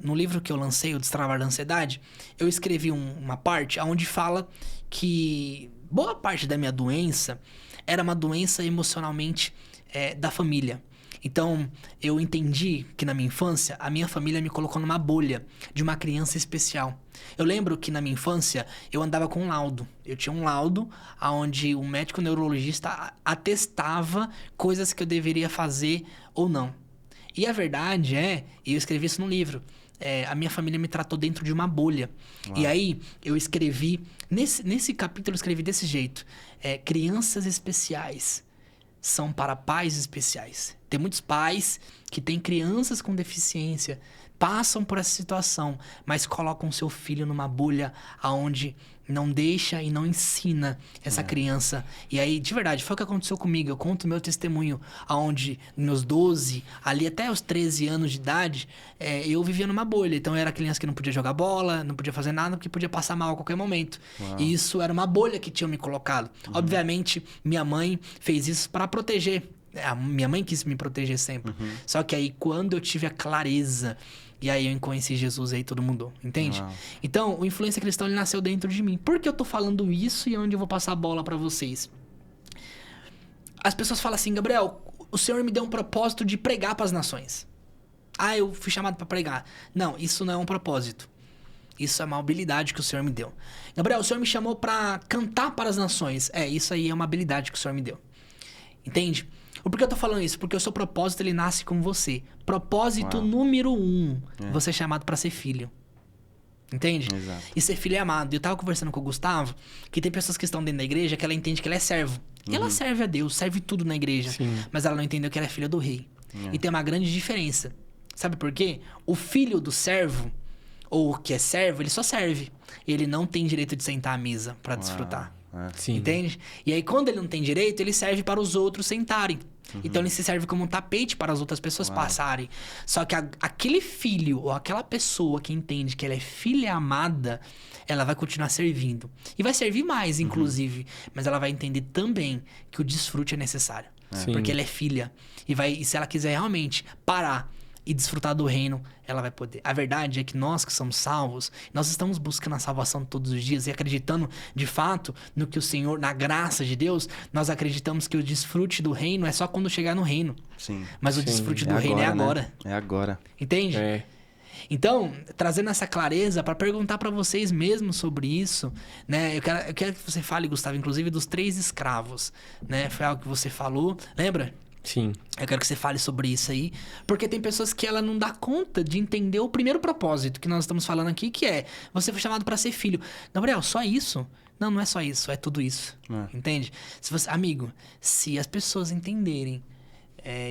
No livro que eu lancei, O Destravar da Ansiedade, eu escrevi uma parte onde fala que boa parte da minha doença era uma doença emocionalmente da família. Então, eu entendi que na minha infância, a minha família me colocou numa bolha de uma criança especial. Eu lembro que na minha infância, eu andava com um laudo. Eu tinha um laudo onde um médico neurologista atestava coisas que eu deveria fazer ou não. E a verdade e eu escrevi isso no livro, a minha família me tratou dentro de uma bolha. Uau. E aí, eu escrevi... Nesse capítulo, eu escrevi desse jeito. Crianças especiais são para pais especiais. Tem muitos pais que têm crianças com deficiência, passam por essa situação, mas colocam seu filho numa bolha onde não deixa e não ensina essa criança. E aí, de verdade, foi o que aconteceu comigo. Eu conto meu testemunho, onde meus 12, ali até os 13 anos de idade, eu vivia numa bolha. Então, eu era criança que não podia jogar bola, não podia fazer nada, porque podia passar mal a qualquer momento. Uau. E isso era uma bolha que tinham me colocado. Obviamente, minha mãe fez isso para proteger. A minha mãe quis me proteger sempre. Só que aí, quando eu tive a clareza... E aí eu conheci Jesus e aí tudo mudou, entende? Uau. Então, o Influência Cristã, ele nasceu dentro de mim. Por que eu tô falando isso e onde eu vou passar a bola pra vocês? As pessoas falam assim, Gabriel, o Senhor me deu um propósito de pregar pras nações. Ah, eu fui chamado pra pregar. Não, isso não é um propósito. Isso é uma habilidade que o Senhor me deu. Gabriel, o Senhor me chamou pra cantar para as nações. Isso aí é uma habilidade que o Senhor me deu. Entende? Por que eu tô falando isso? Porque o seu propósito, ele nasce com você. Propósito número 1. Você é chamado pra ser filho. Entende? Exato. E ser filho é amado. Eu tava conversando com o Gustavo, que tem pessoas que estão dentro da igreja que ela entende que ela é servo. E ela serve a Deus, serve tudo na igreja. Sim. Mas ela não entendeu que ela é filha do rei. E tem uma grande diferença. Sabe por quê? O filho do servo, ou o que é servo, ele só serve. Ele não tem direito de sentar à mesa pra desfrutar. Sim. Entende? E aí, quando ele não tem direito, ele serve para os outros sentarem. Então, ele se serve como um tapete para as outras pessoas passarem. Só que aquele filho ou aquela pessoa que entende que ela é filha amada, ela vai continuar servindo. E vai servir mais, inclusive. Mas ela vai entender também que o desfrute é necessário. Porque ela é filha. E se ela quiser realmente parar e desfrutar do reino, ela vai poder. A verdade é que nós que somos salvos, nós estamos buscando a salvação todos os dias e acreditando de fato no que o Senhor, na graça de Deus, nós acreditamos que o desfrute do reino é só quando chegar no reino. Sim. Mas o desfrute do reino é agora. Né? É agora. Entende? Então, trazendo essa clareza para perguntar para vocês mesmos sobre isso, né? Eu quero que você fale, Gustavo, inclusive dos 3 escravos, né? Foi algo que você falou, lembra? Sim. Eu quero que você fale sobre isso aí, porque tem pessoas que ela não dá conta de entender o primeiro propósito que nós estamos falando aqui, que é, você foi chamado para ser filho. Gabriel, só isso? Não, não é só isso, é tudo isso. Entende? Amigo, se as pessoas entenderem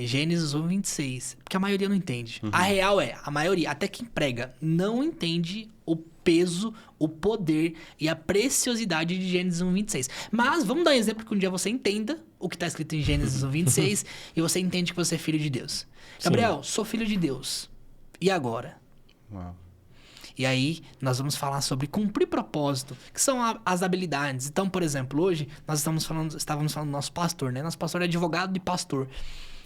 Gênesis 1:26, porque a maioria não entende. A real a maioria, até quem prega, não entende o peso, o poder e a preciosidade de Gênesis 1:26. Mas vamos dar um exemplo que um dia você entenda o que está escrito em Gênesis 1:26 e você entende que você é filho de Deus. Gabriel, sou filho de Deus. E agora? Uau. E aí, nós vamos falar sobre cumprir propósito, que são as habilidades. Então, por exemplo, hoje, nós estávamos falando do nosso pastor, né? Nosso pastor é advogado e pastor.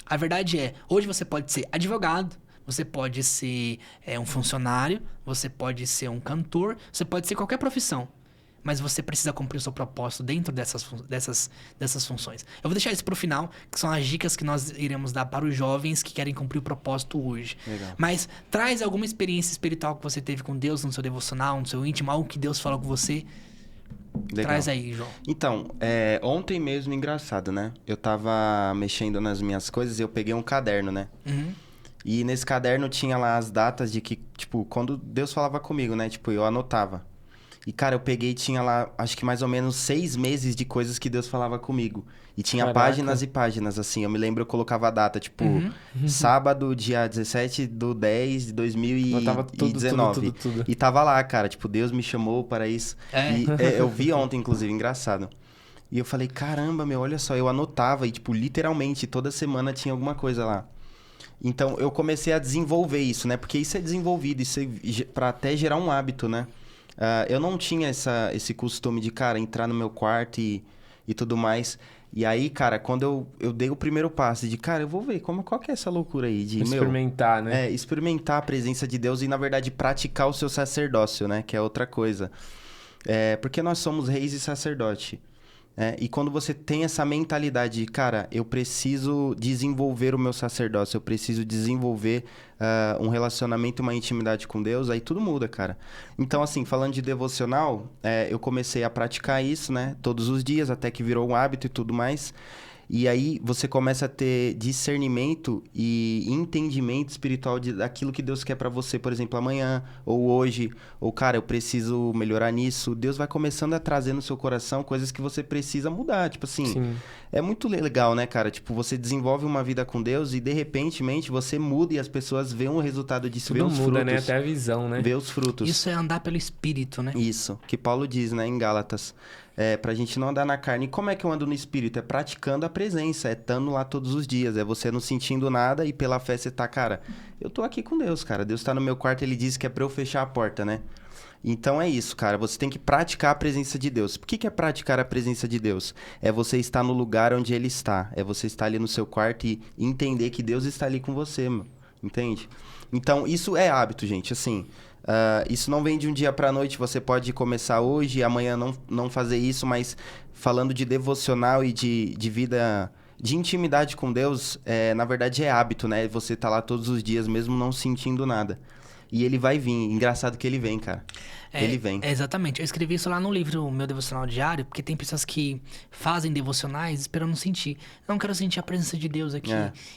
A verdade hoje você pode ser advogado, você pode ser um funcionário, você pode ser um cantor, você pode ser qualquer profissão. Mas você precisa cumprir o seu propósito dentro dessas funções. Eu vou deixar isso pro final, que são as dicas que nós iremos dar para os jovens que querem cumprir o propósito hoje. Legal. Mas traz alguma experiência espiritual que você teve com Deus no seu devocional, no seu íntimo, algo que Deus falou com você. Legal. Traz aí, João. Então, ontem mesmo, engraçado, né? Eu tava mexendo nas minhas coisas e eu peguei um caderno, né? E nesse caderno tinha lá as datas de que, tipo, quando Deus falava comigo, né? Tipo, eu anotava. E, cara, eu peguei e tinha lá, acho que mais ou menos 6 meses de coisas que Deus falava comigo. E tinha Caraca. páginas e páginas, assim. Eu me lembro, eu colocava a data, tipo, sábado, dia 17/10 de Botava 2019. tudo. E tava lá, cara, tipo, Deus me chamou para isso. É. E eu vi ontem, inclusive, engraçado. E eu falei, caramba, meu, olha só, eu anotava e, tipo, literalmente, toda semana tinha alguma coisa lá. Então, eu comecei a desenvolver isso, né? Porque isso é desenvolvido, isso é pra até gerar um hábito, né? Eu não tinha esse costume de, cara, entrar no meu quarto e tudo mais. E aí, cara, quando eu dei o primeiro passo de, cara, eu vou ver qual que é essa loucura aí de, Experimentar, né? experimentar a presença de Deus e, na verdade, praticar o seu sacerdócio, né? Que é outra coisa. Porque nós somos reis e sacerdote. E quando você tem essa mentalidade de, cara, eu preciso desenvolver o meu sacerdócio, eu preciso desenvolver um relacionamento, uma intimidade com Deus, aí tudo muda, cara. Então, assim, falando de devocional, eu comecei a praticar isso, né? Todos os dias, até que virou um hábito e tudo mais. E aí você começa a ter discernimento e entendimento espiritual daquilo que Deus quer pra você, por exemplo, amanhã, ou hoje, ou, cara, eu preciso melhorar nisso. Deus vai começando a trazer no seu coração coisas que você precisa mudar. Tipo assim, Sim. é muito legal, né, cara? Tipo, você desenvolve uma vida com Deus e, de repentemente, você muda e as pessoas veem o resultado disso, vê Tudo os muda, frutos. né? Até a visão, né? Vê os frutos. Isso é andar pelo Espírito, né? Isso, que Paulo diz, né, em Gálatas. Pra gente não andar na carne. E como é que eu ando no Espírito? É praticando a presença, é estando lá todos os dias, é você não sentindo nada e pela fé você tá, cara, eu tô aqui com Deus, cara. Deus tá no meu quarto, ele diz que é pra eu fechar a porta, né? Então é isso, cara. Você tem que praticar a presença de Deus. Por que é praticar a presença de Deus? É você estar no lugar onde Ele está. É você estar ali no seu quarto e entender que Deus está ali com você, mano. Entende? Então, isso é hábito, gente. Assim, isso não vem de um dia pra noite. Você pode começar hoje e amanhã não fazer isso, mas falando de devocional e de vida, de intimidade com Deus, na verdade é hábito, né? Você tá lá todos os dias, mesmo não sentindo nada. E ele vai vir. Engraçado que ele vem, cara. Ele vem. Exatamente. Eu escrevi isso lá no livro Meu Devocional Diário, porque tem pessoas que fazem devocionais esperando sentir. Eu não quero sentir a presença de Deus aqui.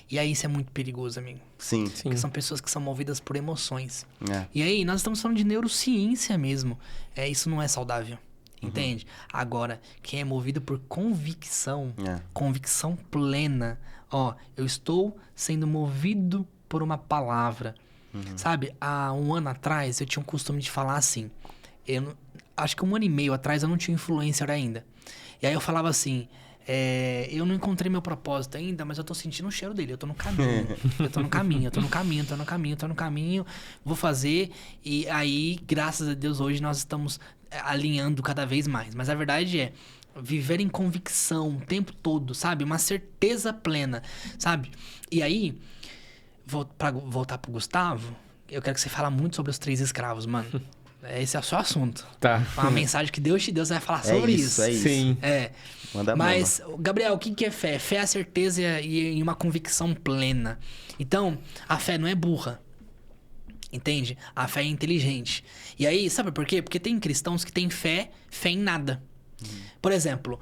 E aí isso é muito perigoso, amigo. Sim. Porque são pessoas que são movidas por emoções. É. E aí nós estamos falando de neurociência mesmo. Isso não é saudável. Entende? Agora, quem é movido por convicção, convicção plena, eu estou sendo movido por uma palavra. Sabe, há um ano atrás eu tinha um costume de falar assim. Acho que 1 ano e meio atrás eu não tinha influencer ainda. E aí eu falava assim, eu não encontrei meu propósito ainda, mas eu tô sentindo o cheiro dele, eu tô no caminho. eu tô no caminho, vou fazer. E aí, graças a Deus, hoje nós estamos alinhando cada vez mais. Mas a verdade é viver em convicção o tempo todo, sabe? Uma certeza plena, sabe? E aí, pra voltar pro Gustavo, eu quero que você fale muito sobre os 3 escravos, mano. Esse é o seu assunto. Tá. Uma mensagem que Deus te deu, você vai falar sobre isso. É isso. Sim. Manda Mas, Gabriel, o que é fé? Fé é a certeza e uma convicção plena. Então, a fé não é burra. Entende? A fé é inteligente. E aí, sabe por quê? Porque tem cristãos que têm fé em nada. Por exemplo,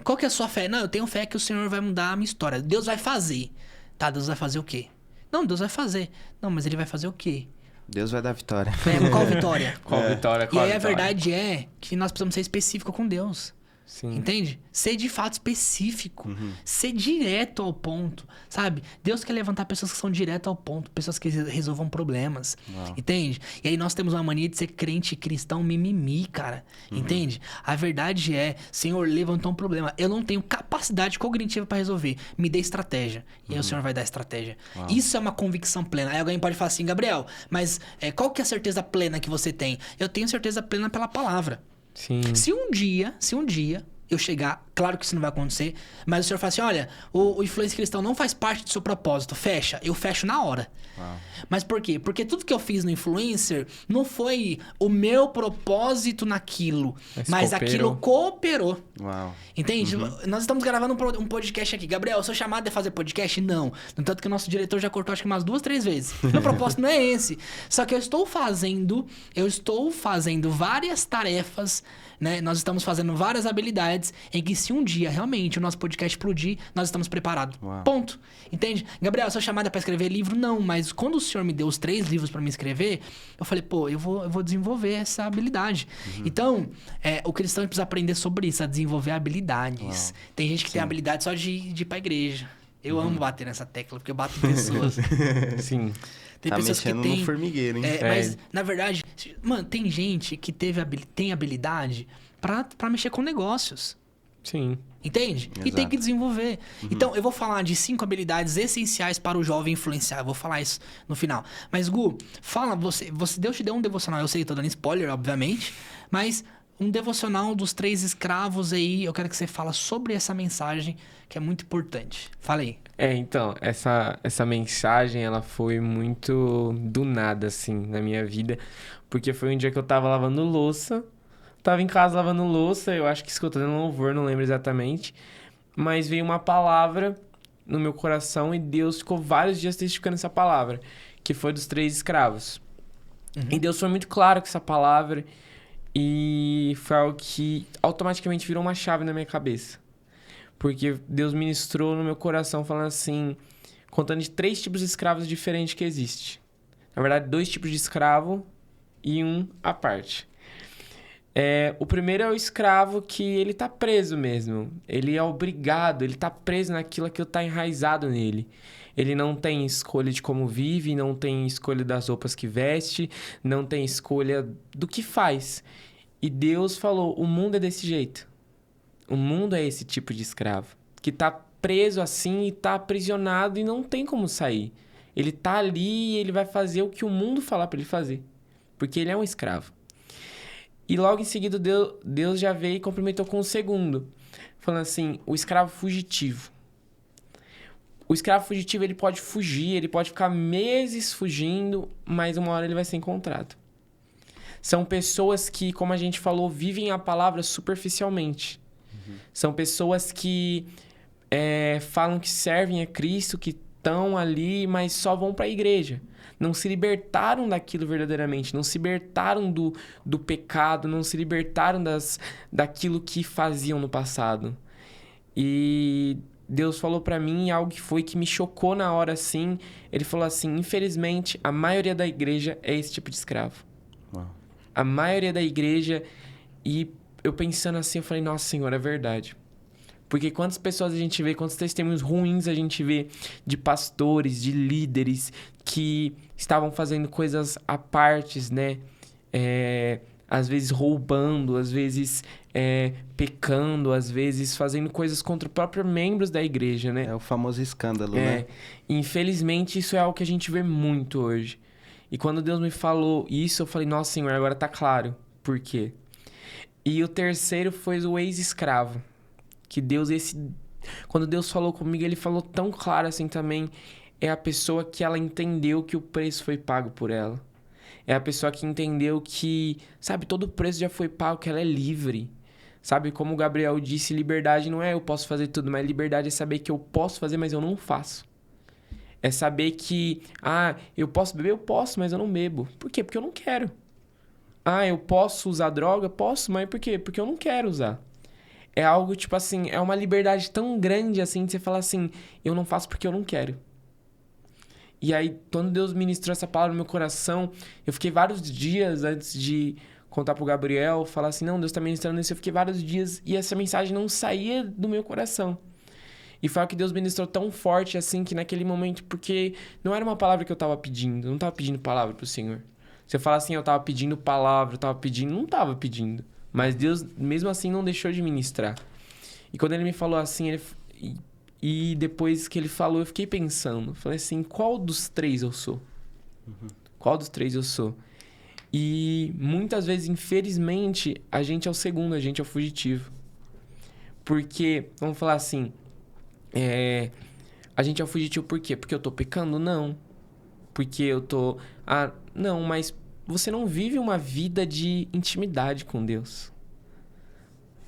qual que é a sua fé? Não, eu tenho fé que o Senhor vai mudar a minha história. Deus vai fazer. Tá, Deus vai fazer o quê? Não, Deus vai fazer. Não, mas ele vai fazer o quê? Deus vai dar vitória. Qual vitória? Qual vitória? E aí a verdade é que nós precisamos ser específicos com Deus. Sim. Entende? Ser de fato específico. Ser direto ao ponto. Sabe? Deus quer levantar pessoas que são direto ao ponto. Pessoas que resolvam problemas. Entende? E aí nós temos uma mania de ser crente cristão mimimi, cara. Entende? A verdade é, Senhor, levantou um problema. Eu não tenho capacidade cognitiva para resolver. Me dê estratégia. E aí o Senhor vai dar estratégia. Isso é uma convicção plena. Aí alguém pode falar assim, Gabriel, mas qual que é a certeza plena que você tem? Eu tenho certeza plena pela palavra. Sim. Se um dia eu chegar, claro que isso não vai acontecer, mas o senhor fala assim, olha, o influencer cristão não faz parte do seu propósito, fecha. Eu fecho na hora. Mas por quê? Porque tudo que eu fiz no influencer não foi o meu propósito naquilo, mas aquilo cooperou. Entende? Nós estamos gravando um podcast aqui. Gabriel, o seu chamado é fazer podcast? Não. No tanto que o nosso diretor já cortou acho que umas 2, 3 vezes. Meu propósito não é esse. Só que eu estou fazendo várias tarefas, né? Nós estamos fazendo várias habilidades em que se um dia realmente o nosso podcast explodir, nós estamos preparados. Uau. Ponto. Entende? Gabriel, sua chamada é pra escrever livro? Não, mas quando o senhor me deu os 3 livros pra me escrever, eu falei, pô, eu vou desenvolver essa habilidade. Então, o cristão precisa aprender sobre isso, a desenvolver habilidades. Uau. Tem gente que tem habilidade só de ir pra igreja. Eu amo bater nessa tecla, porque eu bato em pessoas. Sim. Tem Tá pessoas que mexendo têm... no formigueiro, hein? Mas, na verdade, mano, tem gente que tem habilidade pra mexer com negócios. Sim. Entende? E tem Exato. que desenvolver. Então, eu vou falar de 5 habilidades essenciais para o jovem influenciar. Eu vou falar isso no final. Mas, Gu, fala, Deus te deu um devocional. Eu sei, tô dando spoiler, obviamente. Mas um devocional dos 3 escravos aí. Eu quero que você fala sobre essa mensagem, que é muito importante. Fala aí. Então, essa mensagem, ela foi muito do nada, assim, na minha vida. Porque foi um dia que eu tava lavando louça. Tava em casa lavando louça, eu acho que escutando louvor, não lembro exatamente. Mas veio uma palavra no meu coração e Deus ficou vários dias testificando essa palavra, que foi dos 3 escravos. E Deus foi muito claro com essa palavra e foi algo que automaticamente virou uma chave na minha cabeça. Porque Deus ministrou no meu coração falando assim, contando de 3 tipos de escravos diferentes que existem. Na verdade, 2 tipos de escravo e um à parte. O primeiro é o escravo que ele tá preso mesmo. Ele é obrigado, ele tá preso naquilo que tá enraizado nele. Ele não tem escolha de como vive, não tem escolha das roupas que veste, não tem escolha do que faz. E Deus falou, o mundo é desse jeito. O mundo é esse tipo de escravo. Que tá preso assim e tá aprisionado e não tem como sair. Ele tá ali e ele vai fazer o que o mundo falar pra ele fazer. Porque ele é um escravo. E logo em seguida Deus já veio e complementou com o segundo. Falando assim, o escravo fugitivo. O escravo fugitivo, ele pode fugir, ele pode ficar meses fugindo, mas uma hora ele vai ser encontrado. São pessoas que, como a gente falou, vivem a palavra superficialmente. São pessoas que falam que servem a Cristo, que estão ali, mas só vão para a igreja. Não se libertaram daquilo verdadeiramente, não se libertaram do pecado, não se libertaram daquilo que faziam no passado. E Deus falou pra mim algo que me chocou na hora assim. Ele falou assim, infelizmente, a maioria da igreja é esse tipo de escravo. Uau. A maioria da igreja, e eu pensando assim, eu falei, nossa Senhor, é verdade. Porque quantas pessoas a gente vê, quantos testemunhos ruins a gente vê de pastores, de líderes que estavam fazendo coisas à partes, né? Às vezes roubando, às vezes pecando, às vezes fazendo coisas contra os próprios membros da igreja, né? É o famoso escândalo, né? Infelizmente, isso é algo que a gente vê muito hoje. E quando Deus me falou isso, eu falei, nossa Senhor, agora tá claro. Por quê? E o terceiro foi o ex-escravo. Que quando Deus falou comigo, ele falou tão claro assim também. É a pessoa que ela entendeu que o preço foi pago por ela. É a pessoa que entendeu que, sabe, todo o preço já foi pago, que ela é livre. Sabe, como o Gabriel disse, liberdade não é eu posso fazer tudo, mas liberdade é saber que eu posso fazer, mas eu não faço. É saber que, eu posso beber? Eu posso, mas eu não bebo. Por quê? Porque eu não quero. Eu posso usar droga? Posso, mas por quê? Porque eu não quero usar. É algo, tipo assim, é uma liberdade tão grande, assim, de você falar assim, eu não faço porque eu não quero. E aí, quando Deus ministrou essa palavra no meu coração, eu fiquei vários dias antes de contar pro Gabriel, falar assim, não, Deus tá ministrando isso, eu fiquei vários dias e essa mensagem não saía do meu coração. E foi algo que Deus ministrou tão forte, assim, que naquele momento, porque não era uma palavra que eu tava pedindo, eu não tava pedindo palavra pro Senhor. Se eu falar assim, eu tava pedindo palavra, eu tava pedindo, não tava pedindo. Mas Deus, mesmo assim, não deixou de ministrar. E quando ele me falou assim, e depois que ele falou, eu fiquei pensando. Falei assim, qual dos 3 eu sou? Qual dos 3 eu sou? E muitas vezes, infelizmente, a gente é o segundo, a gente é o fugitivo. Porque, vamos falar assim, a gente é o fugitivo por quê? Porque eu tô pecando? Não. Porque eu tô... não, mas você não vive uma vida de intimidade com Deus.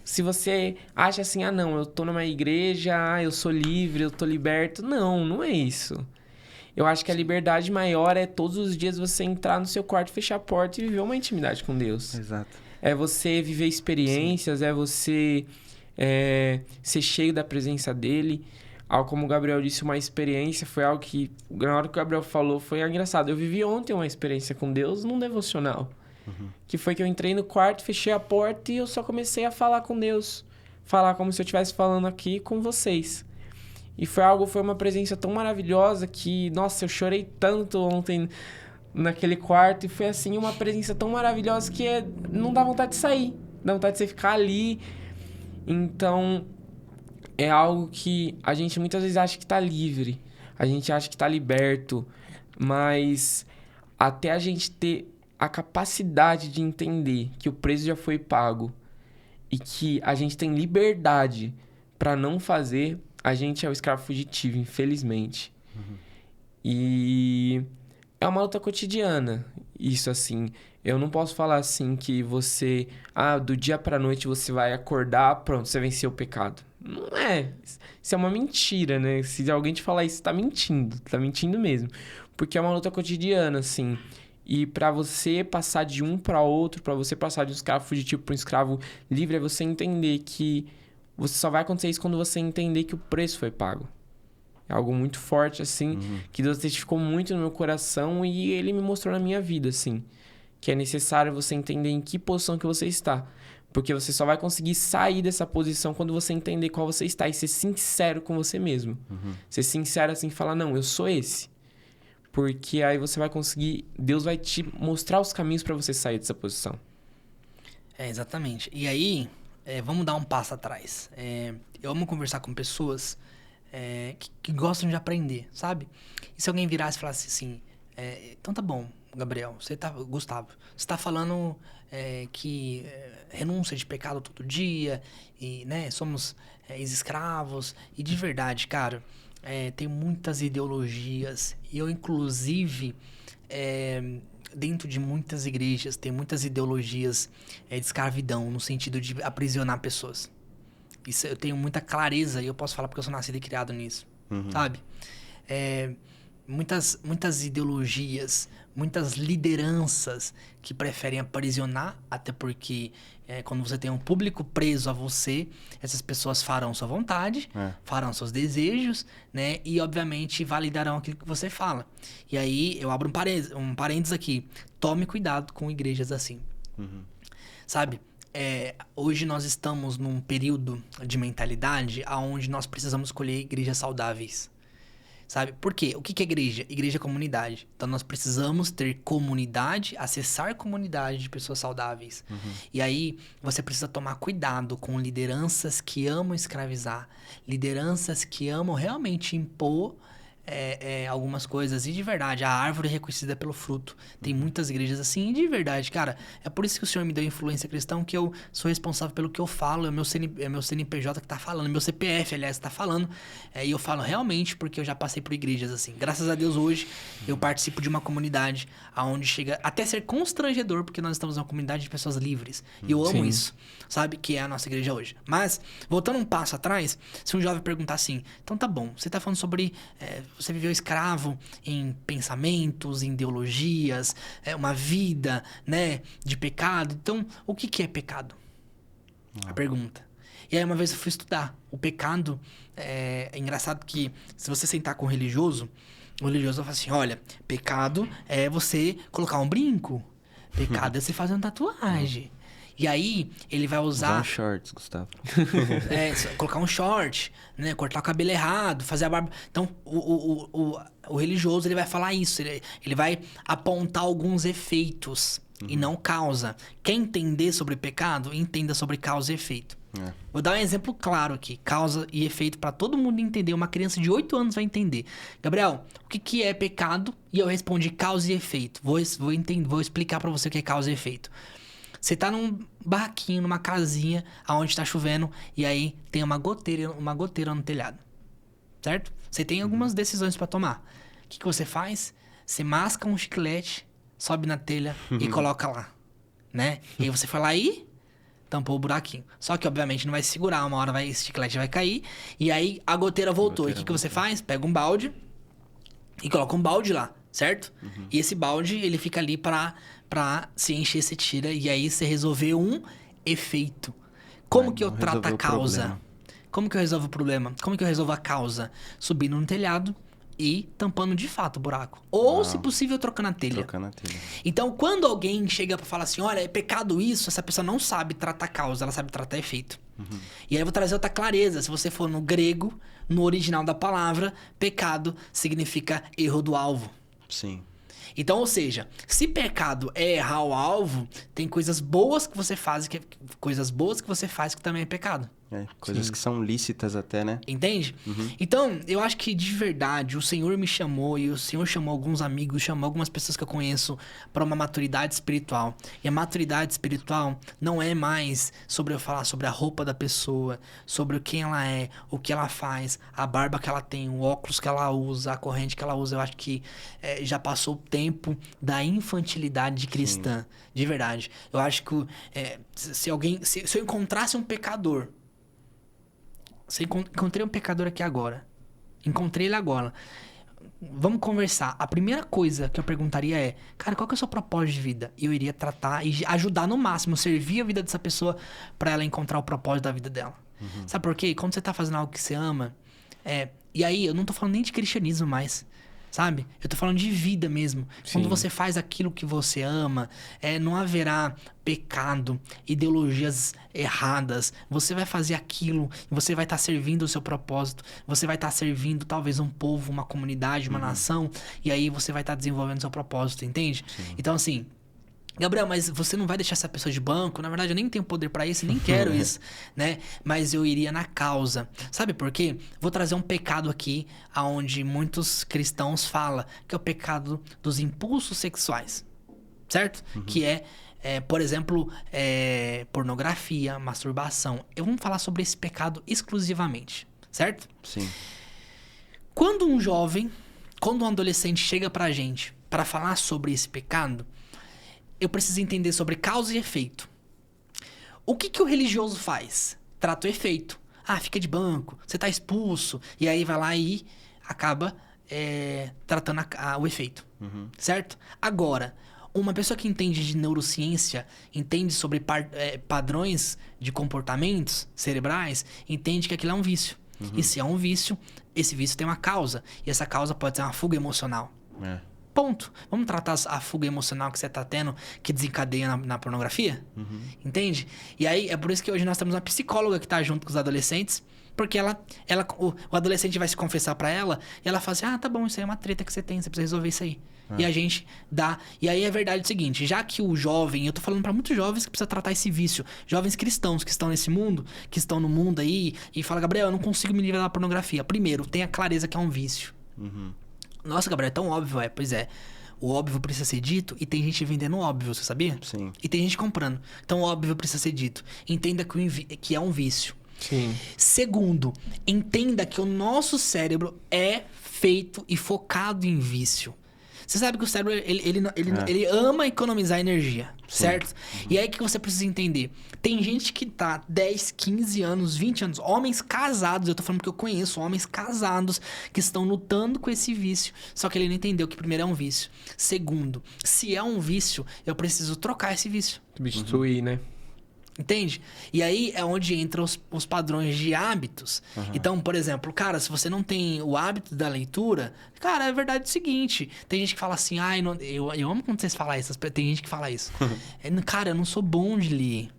Se você acha assim, não, eu tô numa igreja, eu sou livre, eu tô liberto. Não, não é isso. Eu acho que a liberdade maior é todos os dias você entrar no seu quarto, fechar a porta e viver uma intimidade com Deus. Exato. É você viver experiências, é você ser cheio da presença dele. Algo como o Gabriel disse, uma experiência, foi algo que, na hora que o Gabriel falou, foi engraçado. Eu vivi ontem uma experiência com Deus num devocional. Que foi que eu entrei no quarto, fechei a porta e eu só comecei a falar com Deus. Falar como se eu estivesse falando aqui com vocês. E foi uma presença tão maravilhosa que, nossa, eu chorei tanto ontem naquele quarto. E foi assim, uma presença tão maravilhosa que não dá vontade de sair. Dá vontade de você ficar ali. Então, é algo que a gente muitas vezes acha que tá livre. A gente acha que tá liberto. Mas até a gente ter a capacidade de entender que o preço já foi pago e que a gente tem liberdade para não fazer, a gente é o escravo fugitivo, infelizmente. E é uma luta cotidiana. Isso, assim, eu não posso falar assim que você, do dia pra noite você vai acordar, pronto, você venceu o pecado. Não é. Isso é uma mentira, né? Se alguém te falar isso, tá mentindo mesmo. Porque é uma luta cotidiana, assim. E para você passar de um para outro, para você passar de um escravo fugitivo para um escravo livre, é você entender que você só vai acontecer isso quando você entender que o preço foi pago. É algo muito forte, assim, que Deus testificou muito no meu coração e Ele me mostrou na minha vida, assim. Que é necessário você entender em que posição que você está. Porque você só vai conseguir sair dessa posição quando você entender qual você está e ser sincero com você mesmo. Ser sincero, assim, falar, não, eu sou esse. Porque aí você vai conseguir... Deus vai te mostrar os caminhos para você sair dessa posição. Exatamente. E aí, vamos dar um passo atrás. Eu amo conversar com pessoas que gostam de aprender, sabe? E se alguém virasse e falasse assim... então tá bom, Gabriel, Gustavo, você tá falando que renúncia de pecado todo dia, e, né, somos ex-escravos, e de verdade, cara... tem muitas ideologias. E eu, inclusive, dentro de muitas igrejas, tem muitas ideologias de escravidão, no sentido de aprisionar pessoas. Isso eu tenho muita clareza e eu posso falar porque eu sou nascido e criado nisso, sabe? Muitas ideologias, muitas lideranças que preferem aprisionar, até porque quando você tem um público preso a você, essas pessoas farão sua vontade, farão seus desejos, né? E, obviamente, validarão aquilo que você fala. E aí, eu abro um parênteses aqui. Tome cuidado com igrejas assim. Sabe? Hoje nós estamos num período de mentalidade onde nós precisamos escolher igrejas saudáveis. Sabe? Por quê? O que é igreja? Igreja é comunidade. Então, nós precisamos ter comunidade, acessar comunidade de pessoas saudáveis. E aí, você precisa tomar cuidado com lideranças que amam escravizar. Lideranças que amam realmente impor algumas coisas. E de verdade, a árvore é reconhecida pelo fruto. Tem muitas igrejas assim. E de verdade, cara, é por isso que o Senhor me deu influência cristã, que eu sou responsável pelo que eu falo. É meu CNPJ que tá falando. Meu CPF, aliás, tá falando. E eu falo realmente porque eu já passei por igrejas assim. Graças a Deus, hoje, eu participo de uma comunidade onde chega até ser constrangedor, porque nós estamos numa comunidade de pessoas livres. E eu amo isso, sabe? Que é a nossa igreja hoje. Mas, voltando um passo atrás, se um jovem perguntar assim, então tá bom, você tá falando sobre... você viveu escravo em pensamentos, em ideologias, uma vida, né, de pecado. Então, o que é pecado? A pergunta. E aí, uma vez eu fui estudar. O pecado, é engraçado que se você sentar com o religioso vai falar assim, olha, pecado é você colocar um brinco. Pecado é você fazer uma tatuagem. E aí, ele vai usar... shorts, Gustavo. Colocar um short, né? Cortar o cabelo errado, fazer a barba... Então, o religioso, ele vai falar isso. Ele vai apontar alguns efeitos e não causa. Quer entender sobre pecado? Entenda sobre causa e efeito. Vou dar um exemplo claro aqui. Causa e efeito para todo mundo entender. Uma criança de 8 anos vai entender. Gabriel, o que é pecado? E eu respondi causa e efeito. Vou explicar para você o que é causa e efeito. Você tá num barraquinho, numa casinha, onde tá chovendo, e aí tem uma goteira no telhado. Certo? Você tem algumas decisões para tomar. O que você faz? Você masca um chiclete, sobe na telha e coloca lá. Né? E aí você vai lá e tampou o buraquinho. Só que, obviamente, não vai segurar. Uma hora esse chiclete vai cair. E aí a goteira voltou. E o que você faz? Pega um balde e coloca um balde lá. Certo? E esse balde, ele fica ali pra se encher, você tira. E aí você resolveu um efeito. Como Vai, que eu não trato a resolveu o causa? problema. Como que eu resolvo o problema? Como que eu resolvo a causa? Subindo no telhado e tampando de fato o buraco. Ou, se possível, trocando a telha. Trocando a telha. Então, quando alguém chega pra falar assim, olha, é pecado isso, essa pessoa não sabe tratar a causa, ela sabe tratar efeito. E aí eu vou trazer outra clareza. Se você for no grego, no original da palavra, pecado significa erro do alvo. Sim. Então, ou seja, se pecado é errar o alvo, tem coisas boas que você faz que também é pecado. Coisas que são lícitas até, né? Entende? Então, eu acho que de verdade o Senhor me chamou e o Senhor chamou alguns amigos, chamou algumas pessoas que eu conheço para uma maturidade espiritual. E a maturidade espiritual não é mais sobre eu falar sobre a roupa da pessoa, sobre quem ela é, o que ela faz, a barba que ela tem, o óculos que ela usa, a corrente que ela usa. Eu acho que já passou o tempo da infantilidade cristã. Sim. De verdade. Eu acho que se eu encontrasse um pecador, encontrei um pecador aqui agora. Encontrei ele agora. Vamos conversar. A primeira coisa que eu perguntaria é, cara, qual que é o seu propósito de vida? E eu iria tratar e ajudar no máximo, servir a vida dessa pessoa pra ela encontrar o propósito da vida dela. Sabe por quê? Quando você tá fazendo algo que você ama, e aí eu não tô falando nem de cristianismo mais, sabe? Eu tô falando de vida mesmo. Sim. Quando você faz aquilo que você ama, não haverá pecado, ideologias erradas. Você vai fazer aquilo, você vai estar servindo o seu propósito, você vai estar servindo talvez um povo, uma comunidade, uma nação, e aí você vai estar desenvolvendo o seu propósito, entende? Sim. Então, assim, Gabriel, mas você não vai deixar essa pessoa de banco? Na verdade, eu nem tenho poder pra isso, nem quero isso, né? Mas eu iria na causa. Sabe por quê? Vou trazer um pecado aqui, aonde muitos cristãos falam, que é o pecado dos impulsos sexuais, certo? Que por exemplo, pornografia, masturbação. Vamos falar sobre esse pecado exclusivamente, certo? Sim. Quando um adolescente chega pra gente pra falar sobre esse pecado, eu preciso entender sobre causa e efeito. O que o religioso faz? Trata o efeito. Ah, fica de banco, você tá expulso. E aí vai lá e acaba tratando o efeito. Certo? Agora, uma pessoa que entende de neurociência, entende sobre padrões de comportamentos cerebrais, entende que aquilo é um vício. E se é um vício, esse vício tem uma causa. E essa causa pode ser uma fuga emocional. Ponto. Vamos tratar a fuga emocional que você tá tendo, que desencadeia na pornografia? Entende? E aí, é por isso que hoje nós temos uma psicóloga que tá junto com os adolescentes, porque o adolescente vai se confessar pra ela, e ela fala assim, tá bom, isso aí é uma treta que você tem, você precisa resolver isso aí. E a gente dá. E aí é verdade o seguinte, já que o jovem, eu tô falando pra muitos jovens que precisa tratar esse vício, jovens cristãos que estão nesse mundo, que estão no mundo aí, e fala, Gabriel, eu não consigo me livrar da pornografia. Primeiro, tenha clareza que é um vício. Nossa, Gabriel, é tão óbvio, Pois é. O óbvio precisa ser dito e tem gente vendendo óbvio, você sabia? Sim. E tem gente comprando. Então, o óbvio precisa ser dito. Entenda que é um vício. Sim. Segundo, entenda que o nosso cérebro é feito e focado em vício. Você sabe que o cérebro, ele ama economizar energia, certo? E aí que você precisa entender. Tem gente que tá 10, 15 anos, 20 anos, homens casados, eu tô falando porque eu conheço homens casados que estão lutando com esse vício. Só que ele não entendeu que primeiro é um vício. Segundo, se é um vício, eu preciso trocar esse vício. Substituir, né? Entende? E aí é onde entram os padrões de hábitos. Então, por exemplo, cara, se você não tem o hábito da leitura, cara, é verdade o seguinte. Tem gente que fala assim, eu amo quando vocês falam isso. Tem gente que fala isso. Cara, eu não sou bom de ler.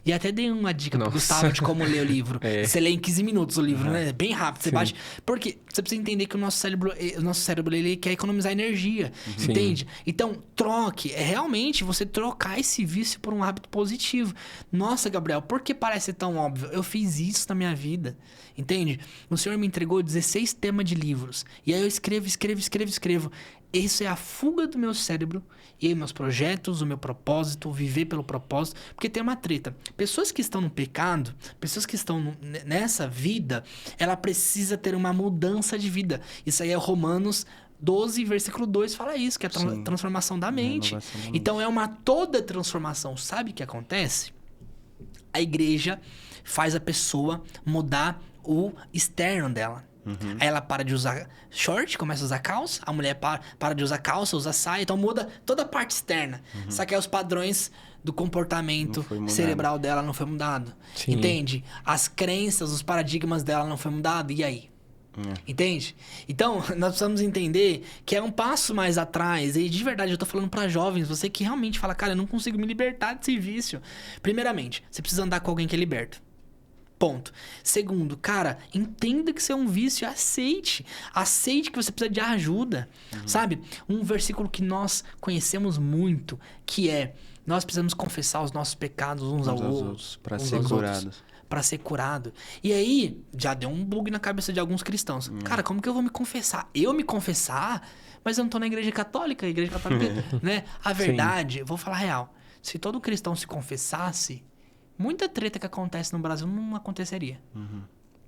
E até dei uma dica pro Gustavo de como ler o livro. Você lê em 15 minutos o livro, né? Bem rápido. Você baixa. Porque você precisa entender que o nosso cérebro ele quer economizar energia. Entende? Então, troque. É realmente você trocar esse vício por um hábito positivo. Nossa, Gabriel, por que parece tão óbvio? Eu fiz isso na minha vida, entende? O Senhor me entregou 16 temas de livros. E aí eu escrevo. Isso é a fuga do meu cérebro. E aí meus projetos, o meu propósito, viver pelo propósito. Porque tem uma treta. Pessoas que estão no pecado, pessoas que estão nessa vida, ela precisa ter uma mudança de vida. Isso aí é Romanos 12, versículo 2 fala isso, que é a transformação da mente. Então é uma toda transformação. Sabe o que acontece? A igreja faz a pessoa mudar o externo dela. Aí ela para de usar short, começa a usar calça. A mulher para de usar calça, usa saia. Então muda toda a parte externa. Só que aí os padrões do comportamento Não foi mudado. cerebral dela não foi mudado. Sim. Entende? As crenças, os paradigmas dela não foi mudado. E aí? Entende? Então, nós precisamos entender que é um passo mais atrás. E de verdade, eu tô falando pra jovens, você que realmente fala, cara, eu não consigo me libertar desse vício. Primeiramente, você precisa andar com alguém que é liberto. Ponto. Segundo, cara, entenda que isso é um vício e aceite. Aceite que você precisa de ajuda. Sabe? Um versículo que nós conhecemos muito, que é: nós precisamos confessar os nossos pecados uns aos outros. Para uns ser aos curados. outros, pra ser curado. E aí, já deu um bug na cabeça de alguns cristãos. Cara, como que eu vou me confessar? Eu me confessar? Mas eu não tô na igreja católica. A igreja católica, né? A verdade, eu vou falar a real. Se todo cristão se confessasse, muita treta que acontece no Brasil não aconteceria.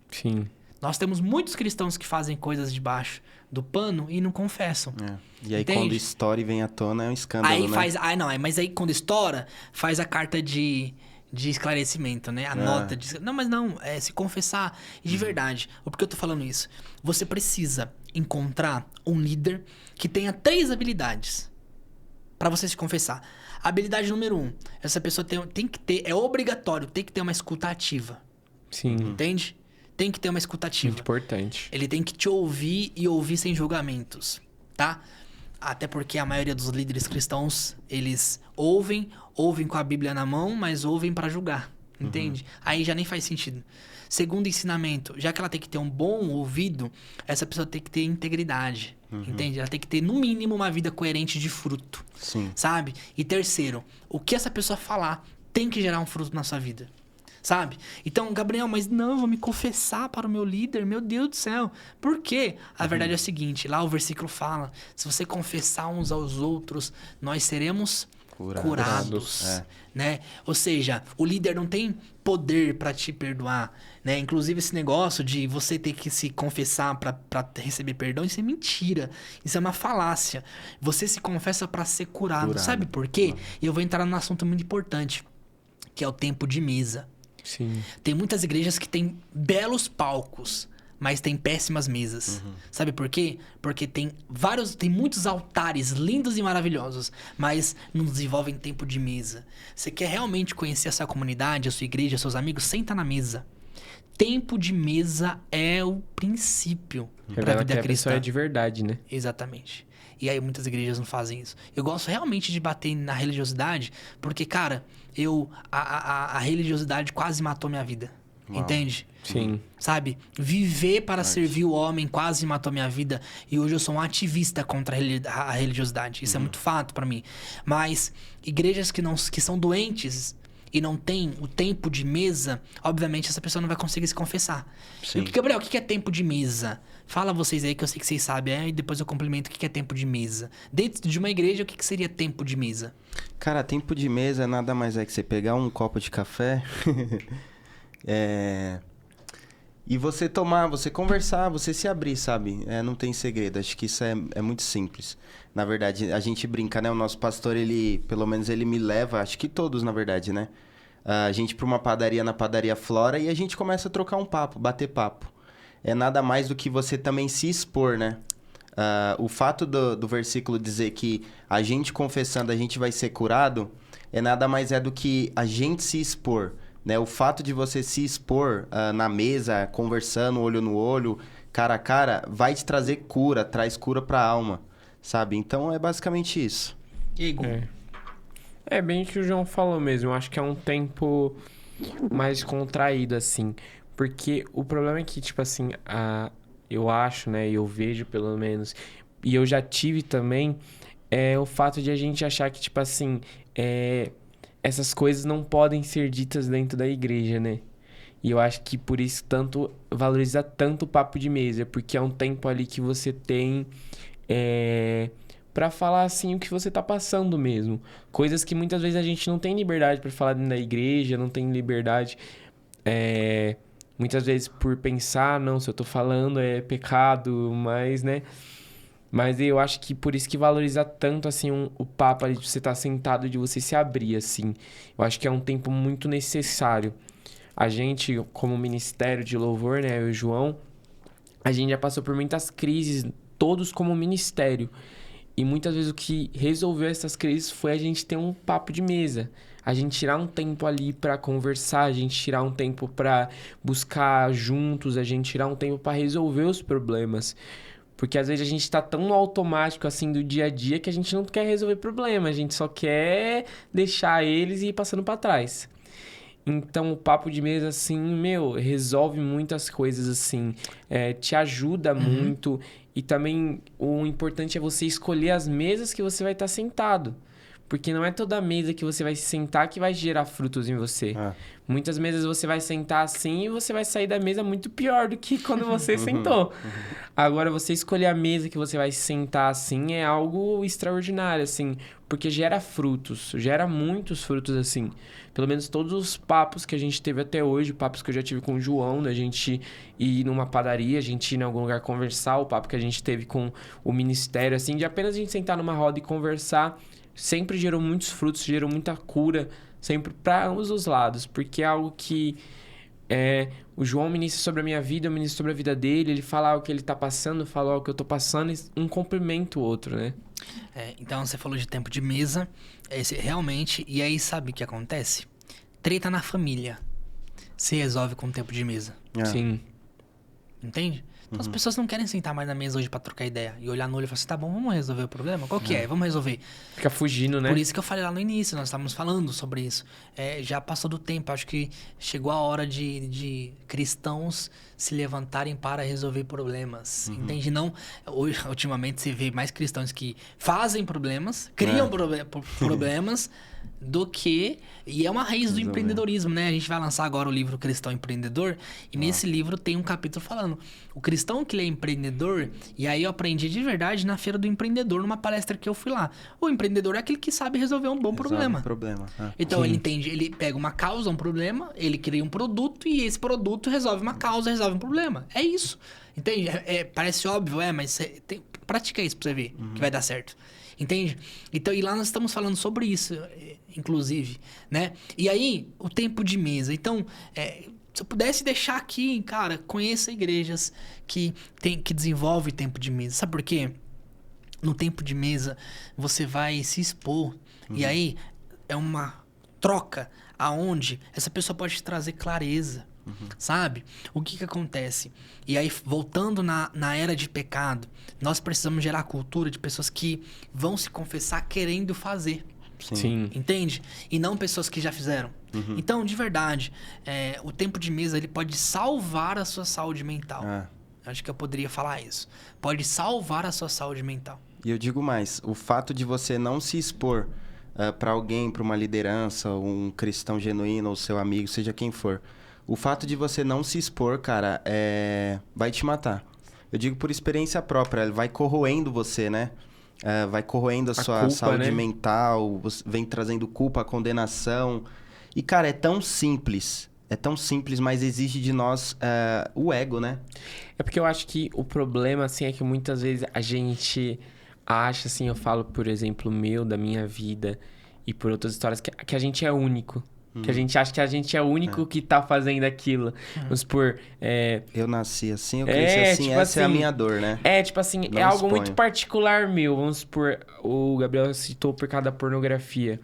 Sim. Nós temos muitos cristãos que fazem coisas debaixo do pano e não confessam. E aí, Entende? quando estoura e vem à tona, é um escândalo, Aí né? faz. Mas aí quando estoura, faz a carta de esclarecimento, né? A nota de. Não, mas não, é se confessar. E de verdade. Por que eu tô falando isso? Você precisa encontrar um líder que tenha 3 habilidades pra você se confessar. Habilidade número 1. Essa pessoa tem que ter. É obrigatório, tem que ter uma escuta ativa. Sim. Entende? Tem que ter uma escuta ativa. Muito importante. Ele tem que te ouvir e ouvir sem julgamentos, tá? Até porque a maioria dos líderes cristãos, eles ouvem com a Bíblia na mão, mas ouvem pra julgar, entende? Aí já nem faz sentido. Segundo ensinamento, já que ela tem que ter um bom ouvido, essa pessoa tem que ter integridade, entende? Ela tem que ter, no mínimo, uma vida coerente de fruto, Sim. sabe? E terceiro, o que essa pessoa falar tem que gerar um fruto na sua vida. Sabe? Então, Gabriel, mas não, eu vou me confessar para o meu líder, meu Deus do céu. Por quê? A verdade é o seguinte, lá o versículo fala, se você confessar uns aos outros, nós seremos curados. Né? Ou seja, o líder não tem poder para te perdoar, né? Inclusive esse negócio de você ter que se confessar para receber perdão, isso é mentira. Isso é uma falácia. Você se confessa para ser curado. Sabe por quê? E eu vou entrar num assunto muito importante, que é o tempo de mesa. Sim. Tem muitas igrejas que têm belos palcos, mas tem péssimas mesas. Sabe por quê? Porque tem muitos altares lindos e maravilhosos, mas não desenvolvem tempo de mesa. Você quer realmente conhecer a sua comunidade, a sua igreja, seus amigos? Senta na mesa. Tempo de mesa é o princípio para a Revela vida que a cristã. pessoa é de verdade, né? Exatamente. E aí muitas igrejas não fazem isso. Eu gosto realmente de bater na religiosidade, porque, cara, a religiosidade quase matou minha vida. Entende? Sim. Sabe? Viver para servir o homem quase matou minha vida. E hoje eu sou um ativista contra a religiosidade. Isso é muito fato pra mim. Mas igrejas que são doentes e não têm o tempo de mesa, obviamente essa pessoa não vai conseguir se confessar. Sim. Gabriel, o que é tempo de mesa? Fala vocês aí que eu sei que vocês sabem. E depois eu complemento o que é tempo de mesa. Dentro de uma igreja, o que seria tempo de mesa? Cara, tempo de mesa nada mais é que você pegar um copo de café e você tomar, você conversar, você se abrir, sabe? Não tem segredo, acho que isso é muito simples. Na verdade, a gente brinca, né? O nosso pastor, pelo menos ele me leva, acho que todos, na verdade, né? A gente pra uma padaria na Padaria Flora e a gente começa a trocar um papo, bater papo. É nada mais do que você também se expor, né? O fato do versículo dizer que a gente confessando a gente vai ser curado, nada mais do que a gente se expor, né? O fato de você se expor na mesa, conversando olho no olho, cara a cara, vai te trazer cura, traz cura pra alma, sabe? Então é basicamente isso. E aí, Gu? É bem o que o João falou mesmo. Eu acho que é um tempo mais contraído, assim. Porque o problema é que, tipo assim, eu acho, né? E eu vejo, pelo menos, e eu já tive também, o fato de a gente achar que, tipo assim, essas coisas não podem ser ditas dentro da igreja, né? E eu acho que por isso valoriza tanto o papo de mesa. Porque é um tempo ali que você tem pra falar, assim, o que você tá passando mesmo. Coisas que muitas vezes a gente não tem liberdade pra falar dentro da igreja, não tem liberdade... Muitas vezes por pensar, não, se eu tô falando é pecado, mas, né? Mas eu acho que por isso que valoriza tanto, assim, o papo ali de você estar sentado, de você se abrir, assim. Eu acho que é um tempo muito necessário. A gente, como ministério de louvor, né, eu e o João, a gente já passou por muitas crises, todos como ministério. E muitas vezes o que resolveu essas crises foi a gente ter um papo de mesa. A gente tirar um tempo ali pra conversar, a gente tirar um tempo pra buscar juntos, a gente tirar um tempo pra resolver os problemas. Porque às vezes a gente tá tão no automático assim do dia a dia que a gente não quer resolver problema, a gente só quer deixar eles e ir passando pra trás. Então, o papo de mesa, assim, resolve muitas coisas, assim. Te ajuda muito. E também, o importante é você escolher as mesas que você vai estar sentado. Porque não é toda mesa que você vai se sentar que vai gerar frutos em você. Muitas mesas você vai sentar assim e você vai sair da mesa muito pior do que quando você sentou. Agora, você escolher a mesa que você vai sentar assim é algo extraordinário, assim. Porque gera frutos, gera muitos frutos, assim. Pelo menos todos os papos que a gente teve até hoje, papos que eu já tive com o João, da gente ir numa padaria, a gente ir em algum lugar conversar, o papo que a gente teve com o ministério, assim, de apenas a gente sentar numa roda e conversar, sempre gerou muitos frutos, gerou muita cura, sempre para ambos os lados, porque é algo que o João ministra sobre a minha vida, eu ministro sobre a vida dele, ele fala o que ele tá passando, fala o que eu tô passando, e um complementa o outro, né? Então, você falou de tempo de mesa, realmente, e aí sabe o que acontece? Treta na família se resolve com tempo de mesa. Sim. Entende? Então as pessoas não querem sentar mais na mesa hoje pra trocar ideia e olhar no olho e falar assim, tá bom, vamos resolver o problema? Qual que é? Vamos resolver. Fica fugindo, né? Por isso que eu falei lá no início, nós estávamos falando sobre isso. Já passou do tempo, acho que chegou a hora de cristãos se levantarem para resolver problemas. Entende? Não, hoje, ultimamente você vê mais cristãos que fazem problemas, criam problemas, do que... E é uma raiz do empreendedorismo, né? A gente vai lançar agora o livro Cristão Empreendedor. E nesse livro tem um capítulo falando... O cristão que ele é empreendedor... E aí eu aprendi de verdade na Feira do Empreendedor, numa palestra que eu fui lá. O empreendedor é aquele que sabe resolver um bom problema. Então ele entende... Ele pega uma causa, um problema... Ele cria um produto e esse produto resolve uma causa, resolve um problema. É isso. Entende? Parece óbvio, mas pratica isso pra você ver que vai dar certo. Entende? Então, e lá nós estamos falando sobre isso, inclusive, né? E aí, o tempo de mesa. Então, se eu pudesse deixar aqui, cara, conheça igrejas que desenvolvem tempo de mesa. Sabe por quê? No tempo de mesa, você vai se expor. E aí, é uma troca aonde essa pessoa pode te trazer clareza. Sabe? O que acontece? E aí, voltando na era de pecado, nós precisamos gerar cultura de pessoas que vão se confessar querendo fazer. Sim. Entende? E não pessoas que já fizeram. Então, de verdade, o tempo de mesa ele pode salvar a sua saúde mental. Acho que eu poderia falar isso. Pode salvar a sua saúde mental. E eu digo mais, o fato de você não se expor para alguém, para uma liderança, um cristão genuíno ou seu amigo, seja quem for, o fato de você não se expor, cara, vai te matar. Eu digo por experiência própria, vai corroendo você, né? Vai corroendo a sua culpa, saúde né? mental, vem trazendo culpa, condenação. E, cara, é tão simples, mas exige de nós o ego, né? É porque eu acho que o problema, assim, é que muitas vezes a gente acha, assim, eu falo, por exemplo, da minha vida e por outras histórias, que a gente é único. Que a gente acha que a gente é o único que tá fazendo aquilo. Vamos supor... Eu nasci assim, eu cresci assim, tipo essa é a minha dor, né? Tipo assim, Não é algo exponho. muito particular meu. Vamos supor, o Gabriel citou por causa da pornografia.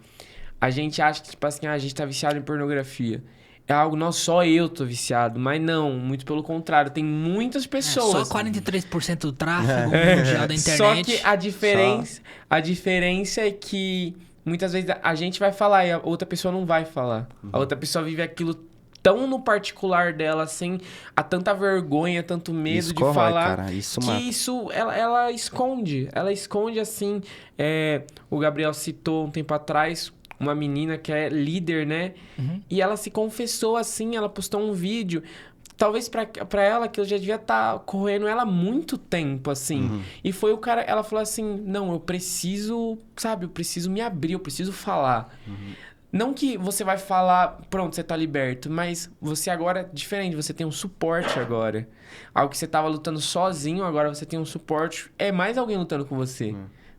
A gente acha que, tipo assim, a gente tá viciado em pornografia. É algo, não, só eu tô viciado. Mas não, muito pelo contrário. Tem muitas pessoas. Só 43% do tráfego mundial da internet. Só que a diferença é que muitas vezes a gente vai falar e a outra pessoa não vai falar. A outra pessoa vive aquilo tão no particular dela, assim, há tanta vergonha, tanto medo Isso de corrói, falar, cara, isso que mata. isso ela esconde. Ela esconde, assim. O Gabriel citou um tempo atrás uma menina que é líder, né? E ela se confessou assim, ela postou um vídeo. Talvez pra ela aquilo já devia estar correndo ela há muito tempo, assim. E foi o cara... Ela falou assim, não, eu preciso, sabe? Eu preciso me abrir, eu preciso falar. Não que você vai falar, pronto, você tá liberto. Mas você agora é diferente, você tem um suporte agora. Algo que você tava lutando sozinho, agora você tem um suporte. É mais alguém lutando com você.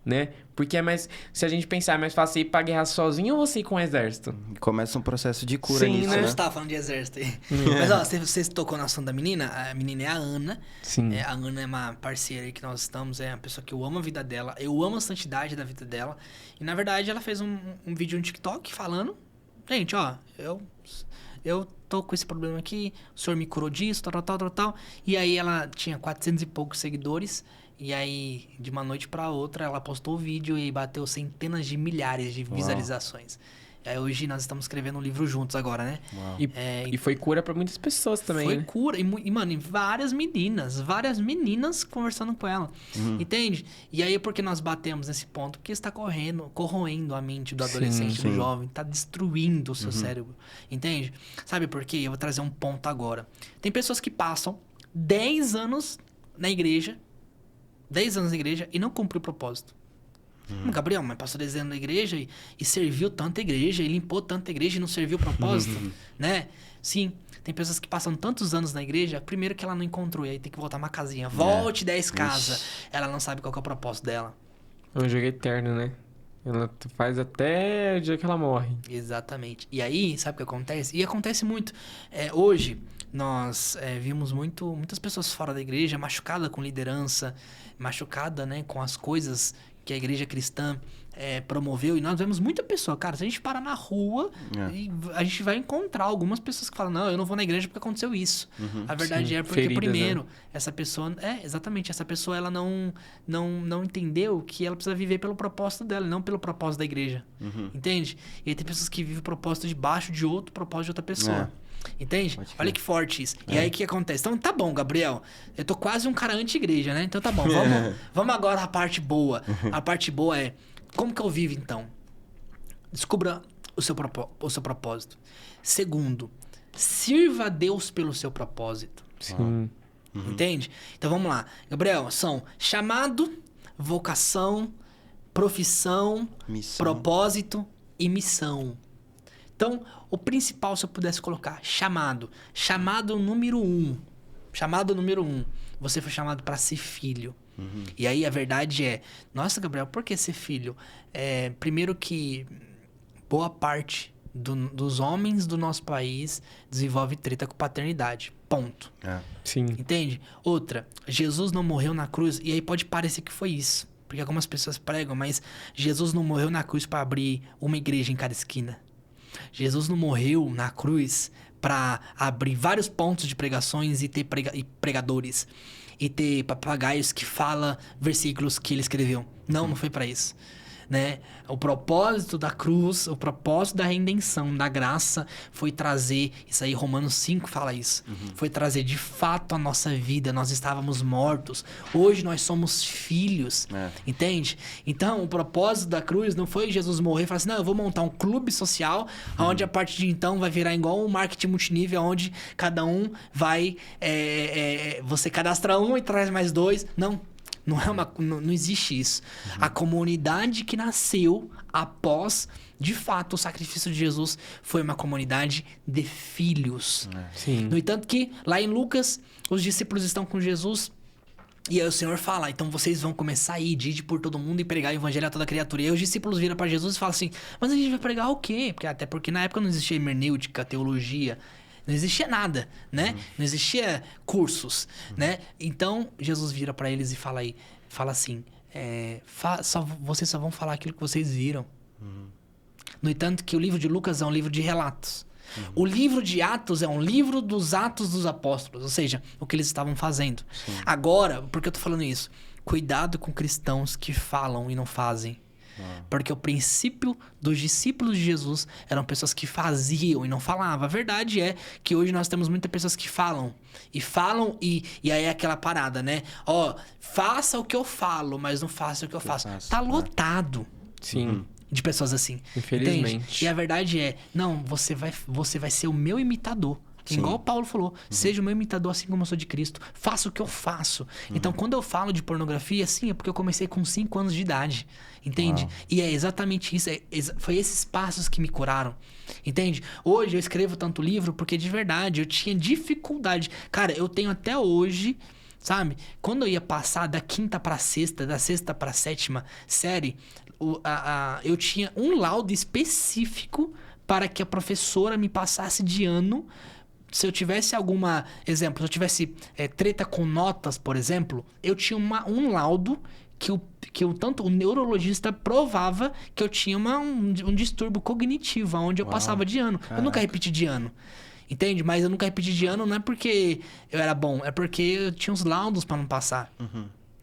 né? Porque é mais... Se a gente pensar, é mais fácil ir pra guerra sozinho ou você ir com o exército? Começa um processo de cura Sim, nisso, né? Você né? estava falando de exército aí. Mas, ó, você tocou no assunto da menina. A menina é a Ana. Sim. A Ana é uma parceira aí que nós estamos. É uma pessoa que eu amo a vida dela. Eu amo a santidade da vida dela. E, na verdade, ela fez um vídeo no TikTok falando... Gente, ó, eu tô com esse problema aqui. O senhor me curou disso, tal. E aí, ela tinha 400 e poucos seguidores. E aí, de uma noite pra outra, ela postou o vídeo e bateu centenas de milhares de visualizações. E aí, hoje nós estamos escrevendo um livro juntos agora, né? Uau. E foi cura pra muitas pessoas também, Foi né? cura. E, mano, e várias meninas conversando com ela. Entende? E aí, porque nós batemos nesse ponto? Porque está corroendo a mente do adolescente, do sim. jovem. Tá destruindo o seu cérebro. Entende? Sabe por quê? Eu vou trazer um ponto agora. Tem pessoas que passam 10 anos na igreja... 10 anos na igreja e não cumpriu o propósito. Gabriel, mas passou 10 anos na igreja e serviu tanta igreja, e limpou tanta igreja e não serviu o propósito, né? Sim, tem pessoas que passam tantos anos na igreja, primeiro que ela não encontrou, e aí tem que voltar uma casinha. Volte 10 casas. Ela não sabe qual que é o propósito dela. É um jogo eterno, né? Ela faz até o dia que ela morre. Exatamente. E aí, sabe o que acontece? E acontece muito. Hoje, nós vimos muitas pessoas fora da igreja, machucada com liderança, machucada, né, com as coisas que a igreja cristã promoveu. E nós vemos muita pessoa, cara, se a gente parar na rua, e a gente vai encontrar algumas pessoas que falam, não, eu não vou na igreja porque aconteceu isso. A verdade é porque, feridas, primeiro, né? essa pessoa... exatamente, essa pessoa, ela não entendeu que ela precisa viver pelo propósito dela, não pelo propósito da igreja. Entende? E aí tem pessoas que vivem o propósito debaixo de outro propósito de outra pessoa. Entende? Olha que forte isso. E aí o que acontece? Então tá bom, Gabriel. Eu tô quase um cara anti-igreja, né? Então tá bom, vamos agora à parte boa. A parte boa é, como que eu vivo então? Descubra o seu propósito. Segundo, sirva a Deus pelo seu propósito. Sim. Entende? Então vamos lá. Gabriel, são chamado, vocação, profissão, Missão. propósito e missão. Então, o principal, se eu pudesse colocar, chamado. Chamado número 1. Chamado número 1. Você foi chamado para ser filho. E aí a verdade é, nossa, Gabriel, por que ser filho? Primeiro que boa parte dos homens do nosso país desenvolve treta com paternidade. Ponto. Sim. Entende? Outra, Jesus não morreu na cruz, e aí pode parecer que foi isso. Porque algumas pessoas pregam, mas Jesus não morreu na cruz para abrir uma igreja em cada esquina. Jesus não morreu na cruz para abrir vários pontos de pregações e ter pregadores. E ter papagaios que falam versículos que ele escreveu. Não foi para isso. Né? O propósito da cruz, o propósito da redenção, da graça, foi trazer, isso aí Romanos 5 fala isso, foi trazer de fato a nossa vida. Nós estávamos mortos, hoje nós somos filhos, entende? Então o propósito da cruz não foi Jesus morrer e falar assim, não, eu vou montar um clube social, onde a partir de então vai virar igual um marketing multinível, onde cada um vai, você cadastra um e traz mais dois. Não existe isso. A comunidade que nasceu após, de fato, o sacrifício de Jesus foi uma comunidade de filhos. Sim. No entanto que, lá em Lucas, os discípulos estão com Jesus e aí o Senhor fala, então vocês vão começar a ir, de ir por todo mundo e pregar o evangelho a toda criatura. E aí os discípulos viram para Jesus e falam assim, mas a gente vai pregar o quê? Até porque na época não existia hermenêutica, teologia... Não existia nada, né? Não existia cursos, né? Então, Jesus vira para eles e fala assim, vocês só vão falar aquilo que vocês viram. No entanto que o livro de Lucas é um livro de relatos. O livro de Atos é um livro dos atos dos apóstolos, ou seja, o que eles estavam fazendo. Agora, por que eu tô falando isso? Cuidado com cristãos que falam e não fazem. Porque o princípio dos discípulos de Jesus eram pessoas que faziam e não falavam. A verdade é que hoje nós temos muitas pessoas que falam. E aí é aquela parada, né? Faça o que eu falo, mas não faça o que eu faço. Tá lotado. Sim. De pessoas assim. Infelizmente. Entende? E a verdade é, não, você vai ser o meu imitador. Sim. Igual o Paulo falou, seja o meu imitador assim como eu sou de Cristo. Faça o que eu faço. Então, quando eu falo de pornografia, sim, é porque eu comecei com 5 anos de idade. Entende? E é exatamente isso. Foi esses passos que me curaram. Entende? Hoje eu escrevo tanto livro porque, de verdade, eu tinha dificuldade. Cara, eu tenho até hoje sabe? Quando eu ia passar da quinta pra sexta, da sexta pra sétima série, eu tinha um laudo específico para que a professora me passasse de ano. Se eu tivesse alguma... Exemplo, se eu tivesse treta com notas, por exemplo, eu tinha um laudo que tanto o neurologista provava que eu tinha um distúrbio cognitivo, onde eu passava de ano. Caraca. Eu nunca repeti de ano. Entende? Mas eu nunca repeti de ano não é porque eu era bom, é porque eu tinha uns laudos para não passar.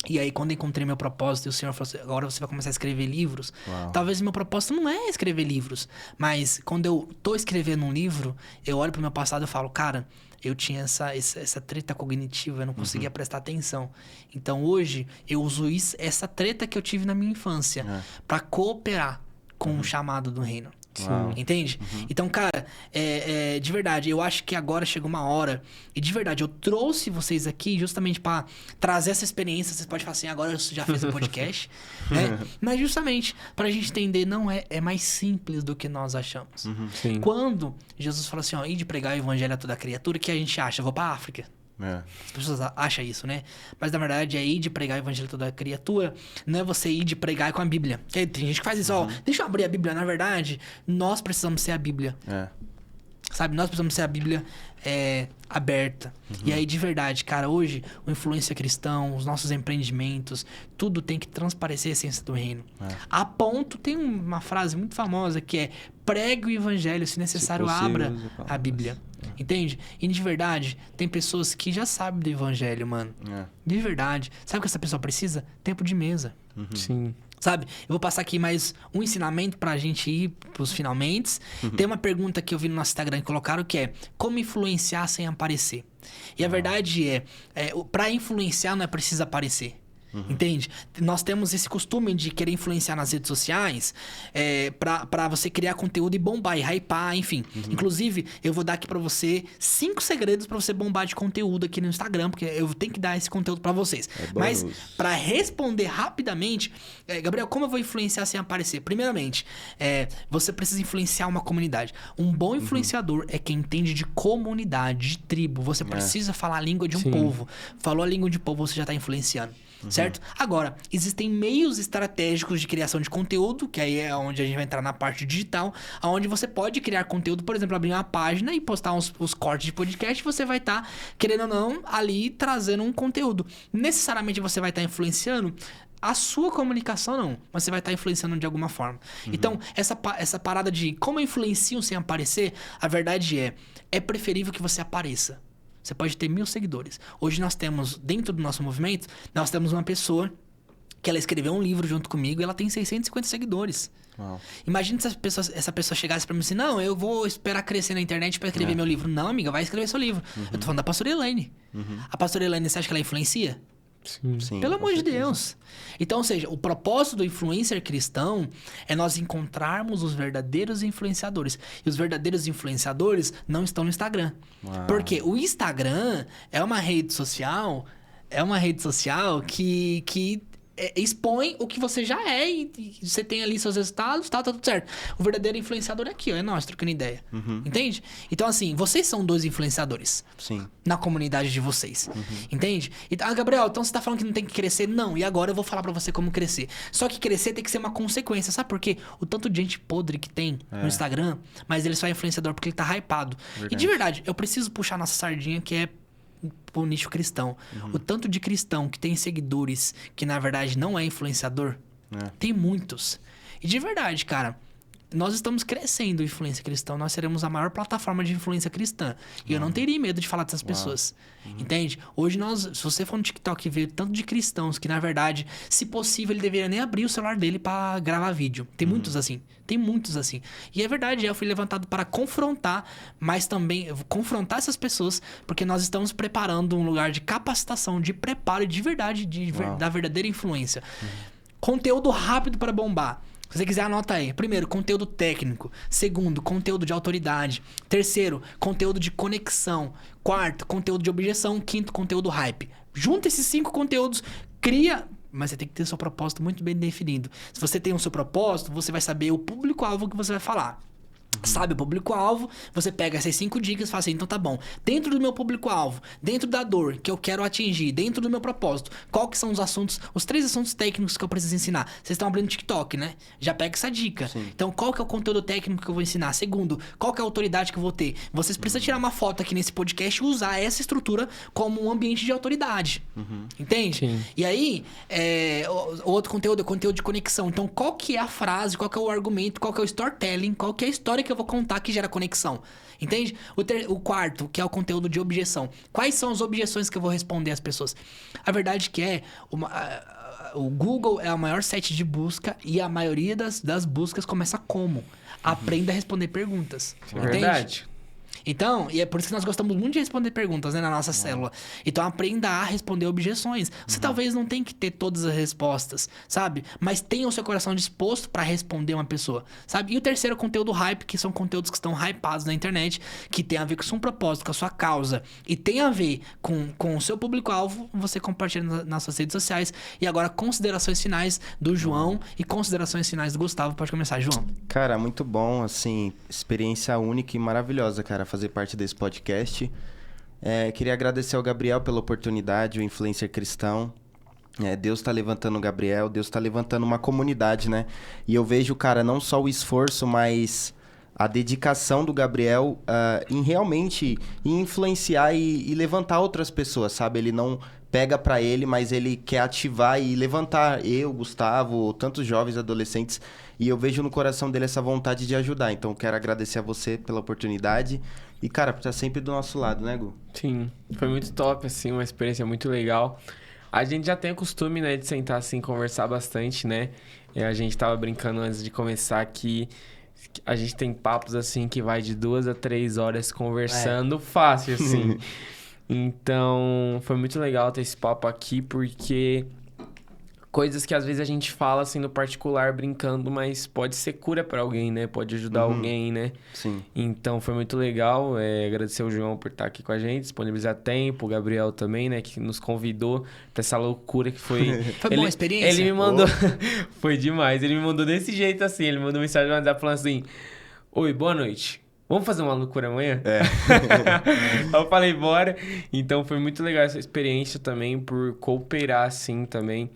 E aí, quando eu encontrei meu propósito, e o senhor falou assim, agora você vai começar a escrever livros. Uau. Talvez meu propósito não é escrever livros. Mas quando eu tô escrevendo um livro, eu olho pro meu passado e falo, cara, eu tinha essa treta cognitiva, eu não conseguia prestar atenção. Então, hoje, eu uso essa treta que eu tive na minha infância para cooperar com o chamado do reino. Uau. Entende? Então, cara, de verdade, eu acho que agora chegou uma hora. E de verdade, eu trouxe vocês aqui justamente pra trazer essa experiência. Vocês podem falar assim, agora eu já fiz um podcast. Né? Mas justamente pra gente entender, não é mais simples do que nós achamos. Sim. Quando Jesus falou assim, ó, ide pregar o evangelho a toda criatura, o que a gente acha? Eu vou pra África. As pessoas acham isso, né? Mas na verdade é ir de pregar o evangelho a toda criatura. Não é você ir de pregar com a Bíblia. Tem gente que faz isso, ó. Deixa eu abrir a Bíblia. Na verdade, nós precisamos ser a Bíblia. Sabe? Nós precisamos ser a Bíblia aberta. E aí, de verdade, cara, hoje, o Influência Cristão, os nossos empreendimentos, tudo tem que transparecer a essência do reino. A ponto, tem uma frase muito famosa que é: pregue o evangelho, se necessário, possível, abra use palavras. a Bíblia. Entende? E de verdade, tem pessoas que já sabem do evangelho, mano. De verdade. Sabe o que essa pessoa precisa? Tempo de mesa. Sim. Sabe? Eu vou passar aqui mais um ensinamento pra gente ir pros finalmente. Tem uma pergunta que eu vi no nosso Instagram que colocaram que é: como influenciar sem aparecer? E a verdade pra influenciar não é preciso aparecer. Entende? Nós temos esse costume de querer influenciar nas redes sociais pra você criar conteúdo e bombar e hypar, enfim. Inclusive, eu vou dar aqui pra você 5 segredos pra você bombar de conteúdo aqui no Instagram, porque eu tenho que dar esse conteúdo pra vocês. Mas, pra responder rapidamente, Gabriel, como eu vou influenciar sem aparecer? Primeiramente, você precisa influenciar uma comunidade. Um bom influenciador é quem entende de comunidade, de tribo. Você precisa falar a língua de um povo. Falou a língua de povo, você já tá influenciando. Certo? Agora, existem meios estratégicos de criação de conteúdo, que aí é onde a gente vai entrar na parte digital, onde você pode criar conteúdo, por exemplo, abrir uma página e postar os cortes de podcast, você vai estar, querendo ou não, ali trazendo um conteúdo. Necessariamente você vai estar influenciando a sua comunicação, não, mas você vai estar influenciando de alguma forma. Então, essa parada de como eu influencio sem aparecer, a verdade é preferível que você apareça. Você pode ter 1000 seguidores. Hoje nós temos, dentro do nosso movimento, nós temos uma pessoa que ela escreveu um livro junto comigo e ela tem 650 seguidores. Uau. Imagina se essa pessoa chegasse pra mim assim, não, eu vou esperar crescer na internet pra escrever meu livro. Não, amiga, vai escrever seu livro. Eu tô falando da pastora Elaine. A pastora Elaine, você acha que ela influencia? Sim. Pelo com amor de certeza. Deus. Então, ou seja, o propósito do influencer cristão é nós encontrarmos os verdadeiros influenciadores. E os verdadeiros influenciadores não estão no Instagram. Uau. Porque o Instagram é uma rede social que expõe o que você já é e você tem ali seus resultados, tá tudo certo. O verdadeiro influenciador é aqui, ó, é nós trocando ideia. Entende? Então, assim, vocês são 2 influenciadores Sim. na comunidade de vocês. Entende? Então, Gabriel, então você tá falando que não tem que crescer? Não, e agora eu vou falar pra você como crescer. Só que crescer tem que ser uma consequência. Sabe por quê? O tanto de gente podre que tem no Instagram, mas ele só é influenciador porque ele tá hypado. E de verdade, eu preciso puxar nossa sardinha que é pro nicho cristão. O tanto de cristão que tem seguidores que na verdade não é influenciador, tem muitos. E de verdade, cara, nós estamos crescendo em influência cristã. Nós seremos a maior plataforma de influência cristã. E eu não teria medo de falar dessas pessoas. Entende? Hoje se você for no TikTok e ver tanto de cristãos que, na verdade, se possível, ele deveria nem abrir o celular dele para gravar vídeo. Tem muitos assim. Tem muitos assim. E é verdade, eu fui levantado para confrontar, mas também confrontar essas pessoas, porque nós estamos preparando um lugar de capacitação, de preparo e de verdade, da verdadeira influência. Conteúdo rápido para bombar. Se você quiser, anota aí. Primeiro, conteúdo técnico. Segundo, conteúdo de autoridade. Terceiro, conteúdo de conexão. Quarto, conteúdo de objeção. Quinto, conteúdo hype. Junta esses 5 conteúdos, cria... Mas você tem que ter seu propósito muito bem definido. Se você tem o seu propósito, você vai saber o público-alvo que você vai falar. Sabe o público-alvo, você pega essas 5 dicas e fala assim, então tá bom. Dentro do meu público-alvo, dentro da dor que eu quero atingir, dentro do meu propósito, qual que são os assuntos, os 3 assuntos técnicos que eu preciso ensinar? Vocês estão abrindo TikTok, né? Já pega essa dica. Sim. Então, qual que é o conteúdo técnico que eu vou ensinar? Segundo, qual que é a autoridade que eu vou ter? Vocês precisam tirar uma foto aqui nesse podcast e usar essa estrutura como um ambiente de autoridade. Entende? Sim. E aí, o outro conteúdo é conteúdo de conexão. Então, qual que é a frase, qual que é o argumento, qual que é o storytelling, qual que é a história que eu vou contar que gera conexão? Entende? O quarto, que é o conteúdo de objeção. Quais são as objeções que eu vou responder às pessoas? A verdade que é... o Google é o maior site de busca e a maioria das buscas começa como? Aprenda a responder perguntas. É Entende? verdade. Então, e é por isso que nós gostamos muito de responder perguntas, né, na nossa célula. Então, aprenda a responder objeções. Você talvez não tenha que ter todas as respostas, sabe? Mas tenha o seu coração disposto para responder uma pessoa, sabe? E o terceiro, conteúdo hype, que são conteúdos que estão hypados na internet, que tem a ver com o seu propósito, com a sua causa, e tem a ver com o seu público-alvo, você compartilha nas suas redes sociais. E agora, considerações finais do João e considerações finais do Gustavo. Pode começar, João. Cara, muito bom, assim, experiência única e maravilhosa, cara, fazer parte desse podcast. Queria agradecer ao Gabriel pela oportunidade, o Influencer Cristão. Deus tá levantando o Gabriel, Deus tá levantando uma comunidade, né? E eu vejo, cara, não só o esforço, mas a dedicação do Gabriel em realmente influenciar e levantar outras pessoas, sabe? Ele não pega pra ele, mas ele quer ativar e levantar eu, Gustavo, tantos jovens, adolescentes, e eu vejo no coração dele essa vontade de ajudar. Então, quero agradecer a você pela oportunidade e, cara, por estar sempre do nosso lado, né, Gu? Sim, foi muito top, assim, uma experiência muito legal. A gente já tem o costume, né, de sentar assim, conversar bastante, né? E a gente tava brincando antes de começar que a gente tem papos, assim, que vai de 2 a 3 horas conversando fácil, assim. Então, foi muito legal ter esse papo aqui, porque coisas que às vezes a gente fala, assim, no particular, brincando, mas pode ser cura pra alguém, né? Pode ajudar alguém, né? Sim. Então, foi muito legal. Agradecer ao João por estar aqui com a gente, disponibilizar tempo, o Gabriel também, né? Que nos convidou pra essa loucura que foi... Foi boa a experiência? Ele me mandou... Foi demais. Ele me mandou desse jeito, assim. Ele mandou mensagem no WhatsApp falando assim... Oi, boa noite. Vamos fazer uma loucura amanhã? Eu falei, bora. Então, foi muito legal essa experiência também, por cooperar, assim, também.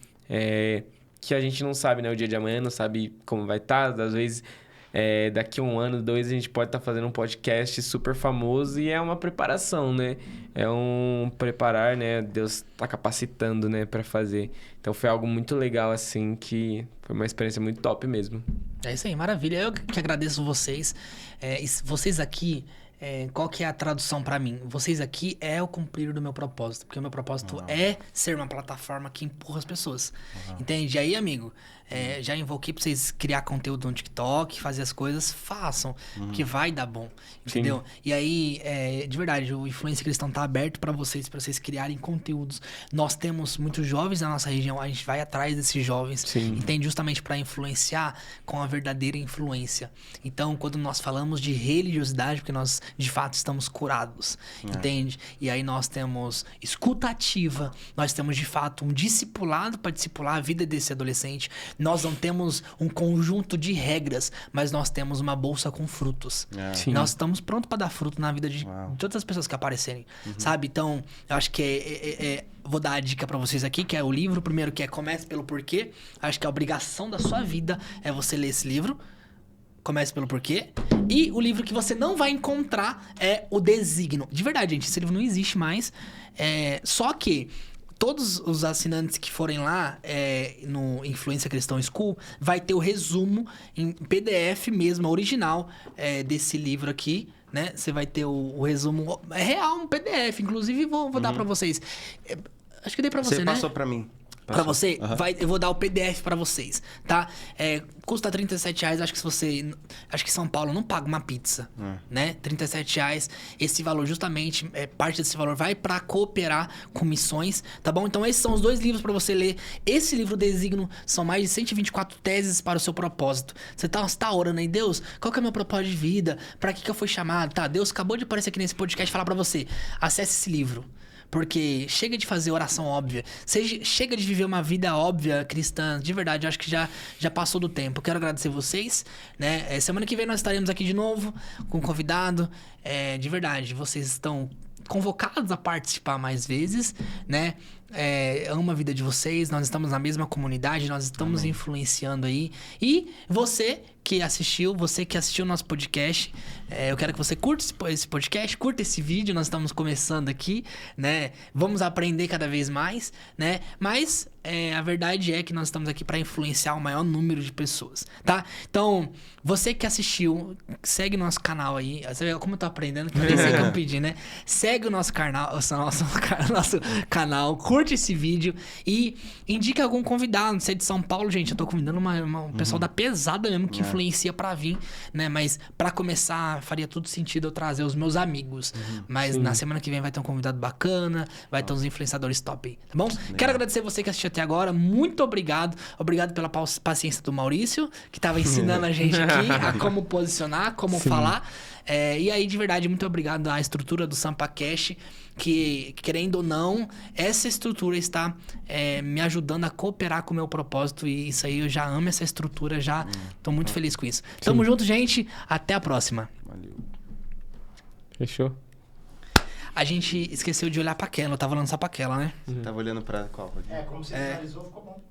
Que a gente não sabe, né? O dia de amanhã, não sabe como vai estar. Às vezes, daqui a 1 ano, 2, a gente pode estar fazendo um podcast super famoso. E é uma preparação, né? É um preparar, né? Deus tá capacitando, né? Pra fazer. Então, foi algo muito legal, assim, que foi uma experiência muito top mesmo. É isso aí, maravilha. Eu que agradeço vocês. Vocês aqui, qual que é a tradução pra mim? Vocês aqui é o cumprir do meu propósito. Porque o meu propósito é ser uma plataforma que empurra as pessoas. Entende? E aí, amigo, já invoquei pra vocês criar conteúdo no TikTok, fazer as coisas, façam. Que vai dar bom. Entendeu? Sim. E aí, de verdade, o Influência Cristão tá aberto pra vocês criarem conteúdos. Nós temos muitos jovens na nossa região, a gente vai atrás desses jovens. Sim. Entende? Justamente pra influenciar com a verdadeira influência. Então, quando nós falamos de religiosidade, porque nós, de fato, estamos curados. Entende? E aí nós temos escuta ativa, nós temos, de fato, um discipulado para discipular a vida desse adolescente. Nós não temos um conjunto de regras, mas nós temos uma bolsa com frutos. Nós estamos prontos para dar fruto na vida de todas as pessoas que aparecerem, sabe? Então, eu acho que vou dar a dica para vocês aqui, que é o livro, primeiro, que é Comece pelo Porquê. Acho que a obrigação da sua vida é você ler esse livro. Comece pelo Porquê. E o livro que você não vai encontrar é O Designo. De verdade, gente, esse livro não existe mais. Só que todos os assinantes que forem lá no Influência Cristão School, vai ter o resumo em PDF mesmo, original, desse livro aqui, né? Você vai ter o resumo, é real, um PDF, inclusive vou dar pra vocês. Acho que eu dei pra você, né? Você passou pra mim. Pra você, eu vou dar o PDF pra vocês, tá? Custa R$37, acho que São Paulo não paga uma pizza, né? R$37, esse valor justamente, parte desse valor vai pra cooperar com missões, tá bom? Então esses são os 2 livros pra você ler. Esse livro Designo são mais de 124 teses para o seu propósito. Você tá orando aí, Deus, qual que é o meu propósito de vida? Pra que eu fui chamado? Tá, Deus acabou de aparecer aqui nesse podcast e falar pra você, acesse esse livro. Porque chega de fazer oração óbvia. Chega de viver uma vida óbvia cristã. De verdade, eu acho que já passou do tempo. Quero agradecer vocês, né? Semana que vem nós estaremos aqui de novo com um convidado. De verdade, vocês estão convocados a participar mais vezes, né? Amo a vida de vocês, nós estamos na mesma comunidade, nós estamos influenciando aí. E você que assistiu o nosso podcast, eu quero que você curta esse podcast, curta esse vídeo, nós estamos começando aqui, né? Vamos aprender cada vez mais, né? Mas a verdade é que nós estamos aqui para influenciar o maior número de pessoas, tá? Então, você que assistiu, segue o nosso canal aí. Você vê como eu tô aprendendo, que eu nem sei como pedir, né? Segue o nosso nosso canal, curte esse vídeo e indique algum convidado. Você é de São Paulo, gente, eu tô convidando um pessoal da pesada mesmo que influencia pra vir, né? Mas pra começar, faria todo sentido eu trazer os meus amigos. Mas na semana que vem vai ter um convidado bacana, vai ter uns influenciadores top aí, tá bom? Quero agradecer você que assistiu até agora, muito obrigado. Obrigado pela paciência do Maurício, que tava ensinando a gente aqui a como posicionar, como falar. E aí, de verdade, muito obrigado à estrutura do Sampa Cash, que, querendo ou não, essa estrutura está me ajudando a cooperar com o meu propósito. E isso aí, eu já amo essa estrutura, já tô muito feliz com isso. Tamo junto, gente. Até a próxima. Valeu. Fechou? A gente esqueceu de olhar pra aquela. Eu tava olhando só pra aquela, né? Você tava olhando pra qual? Como você finalizou, ficou bom.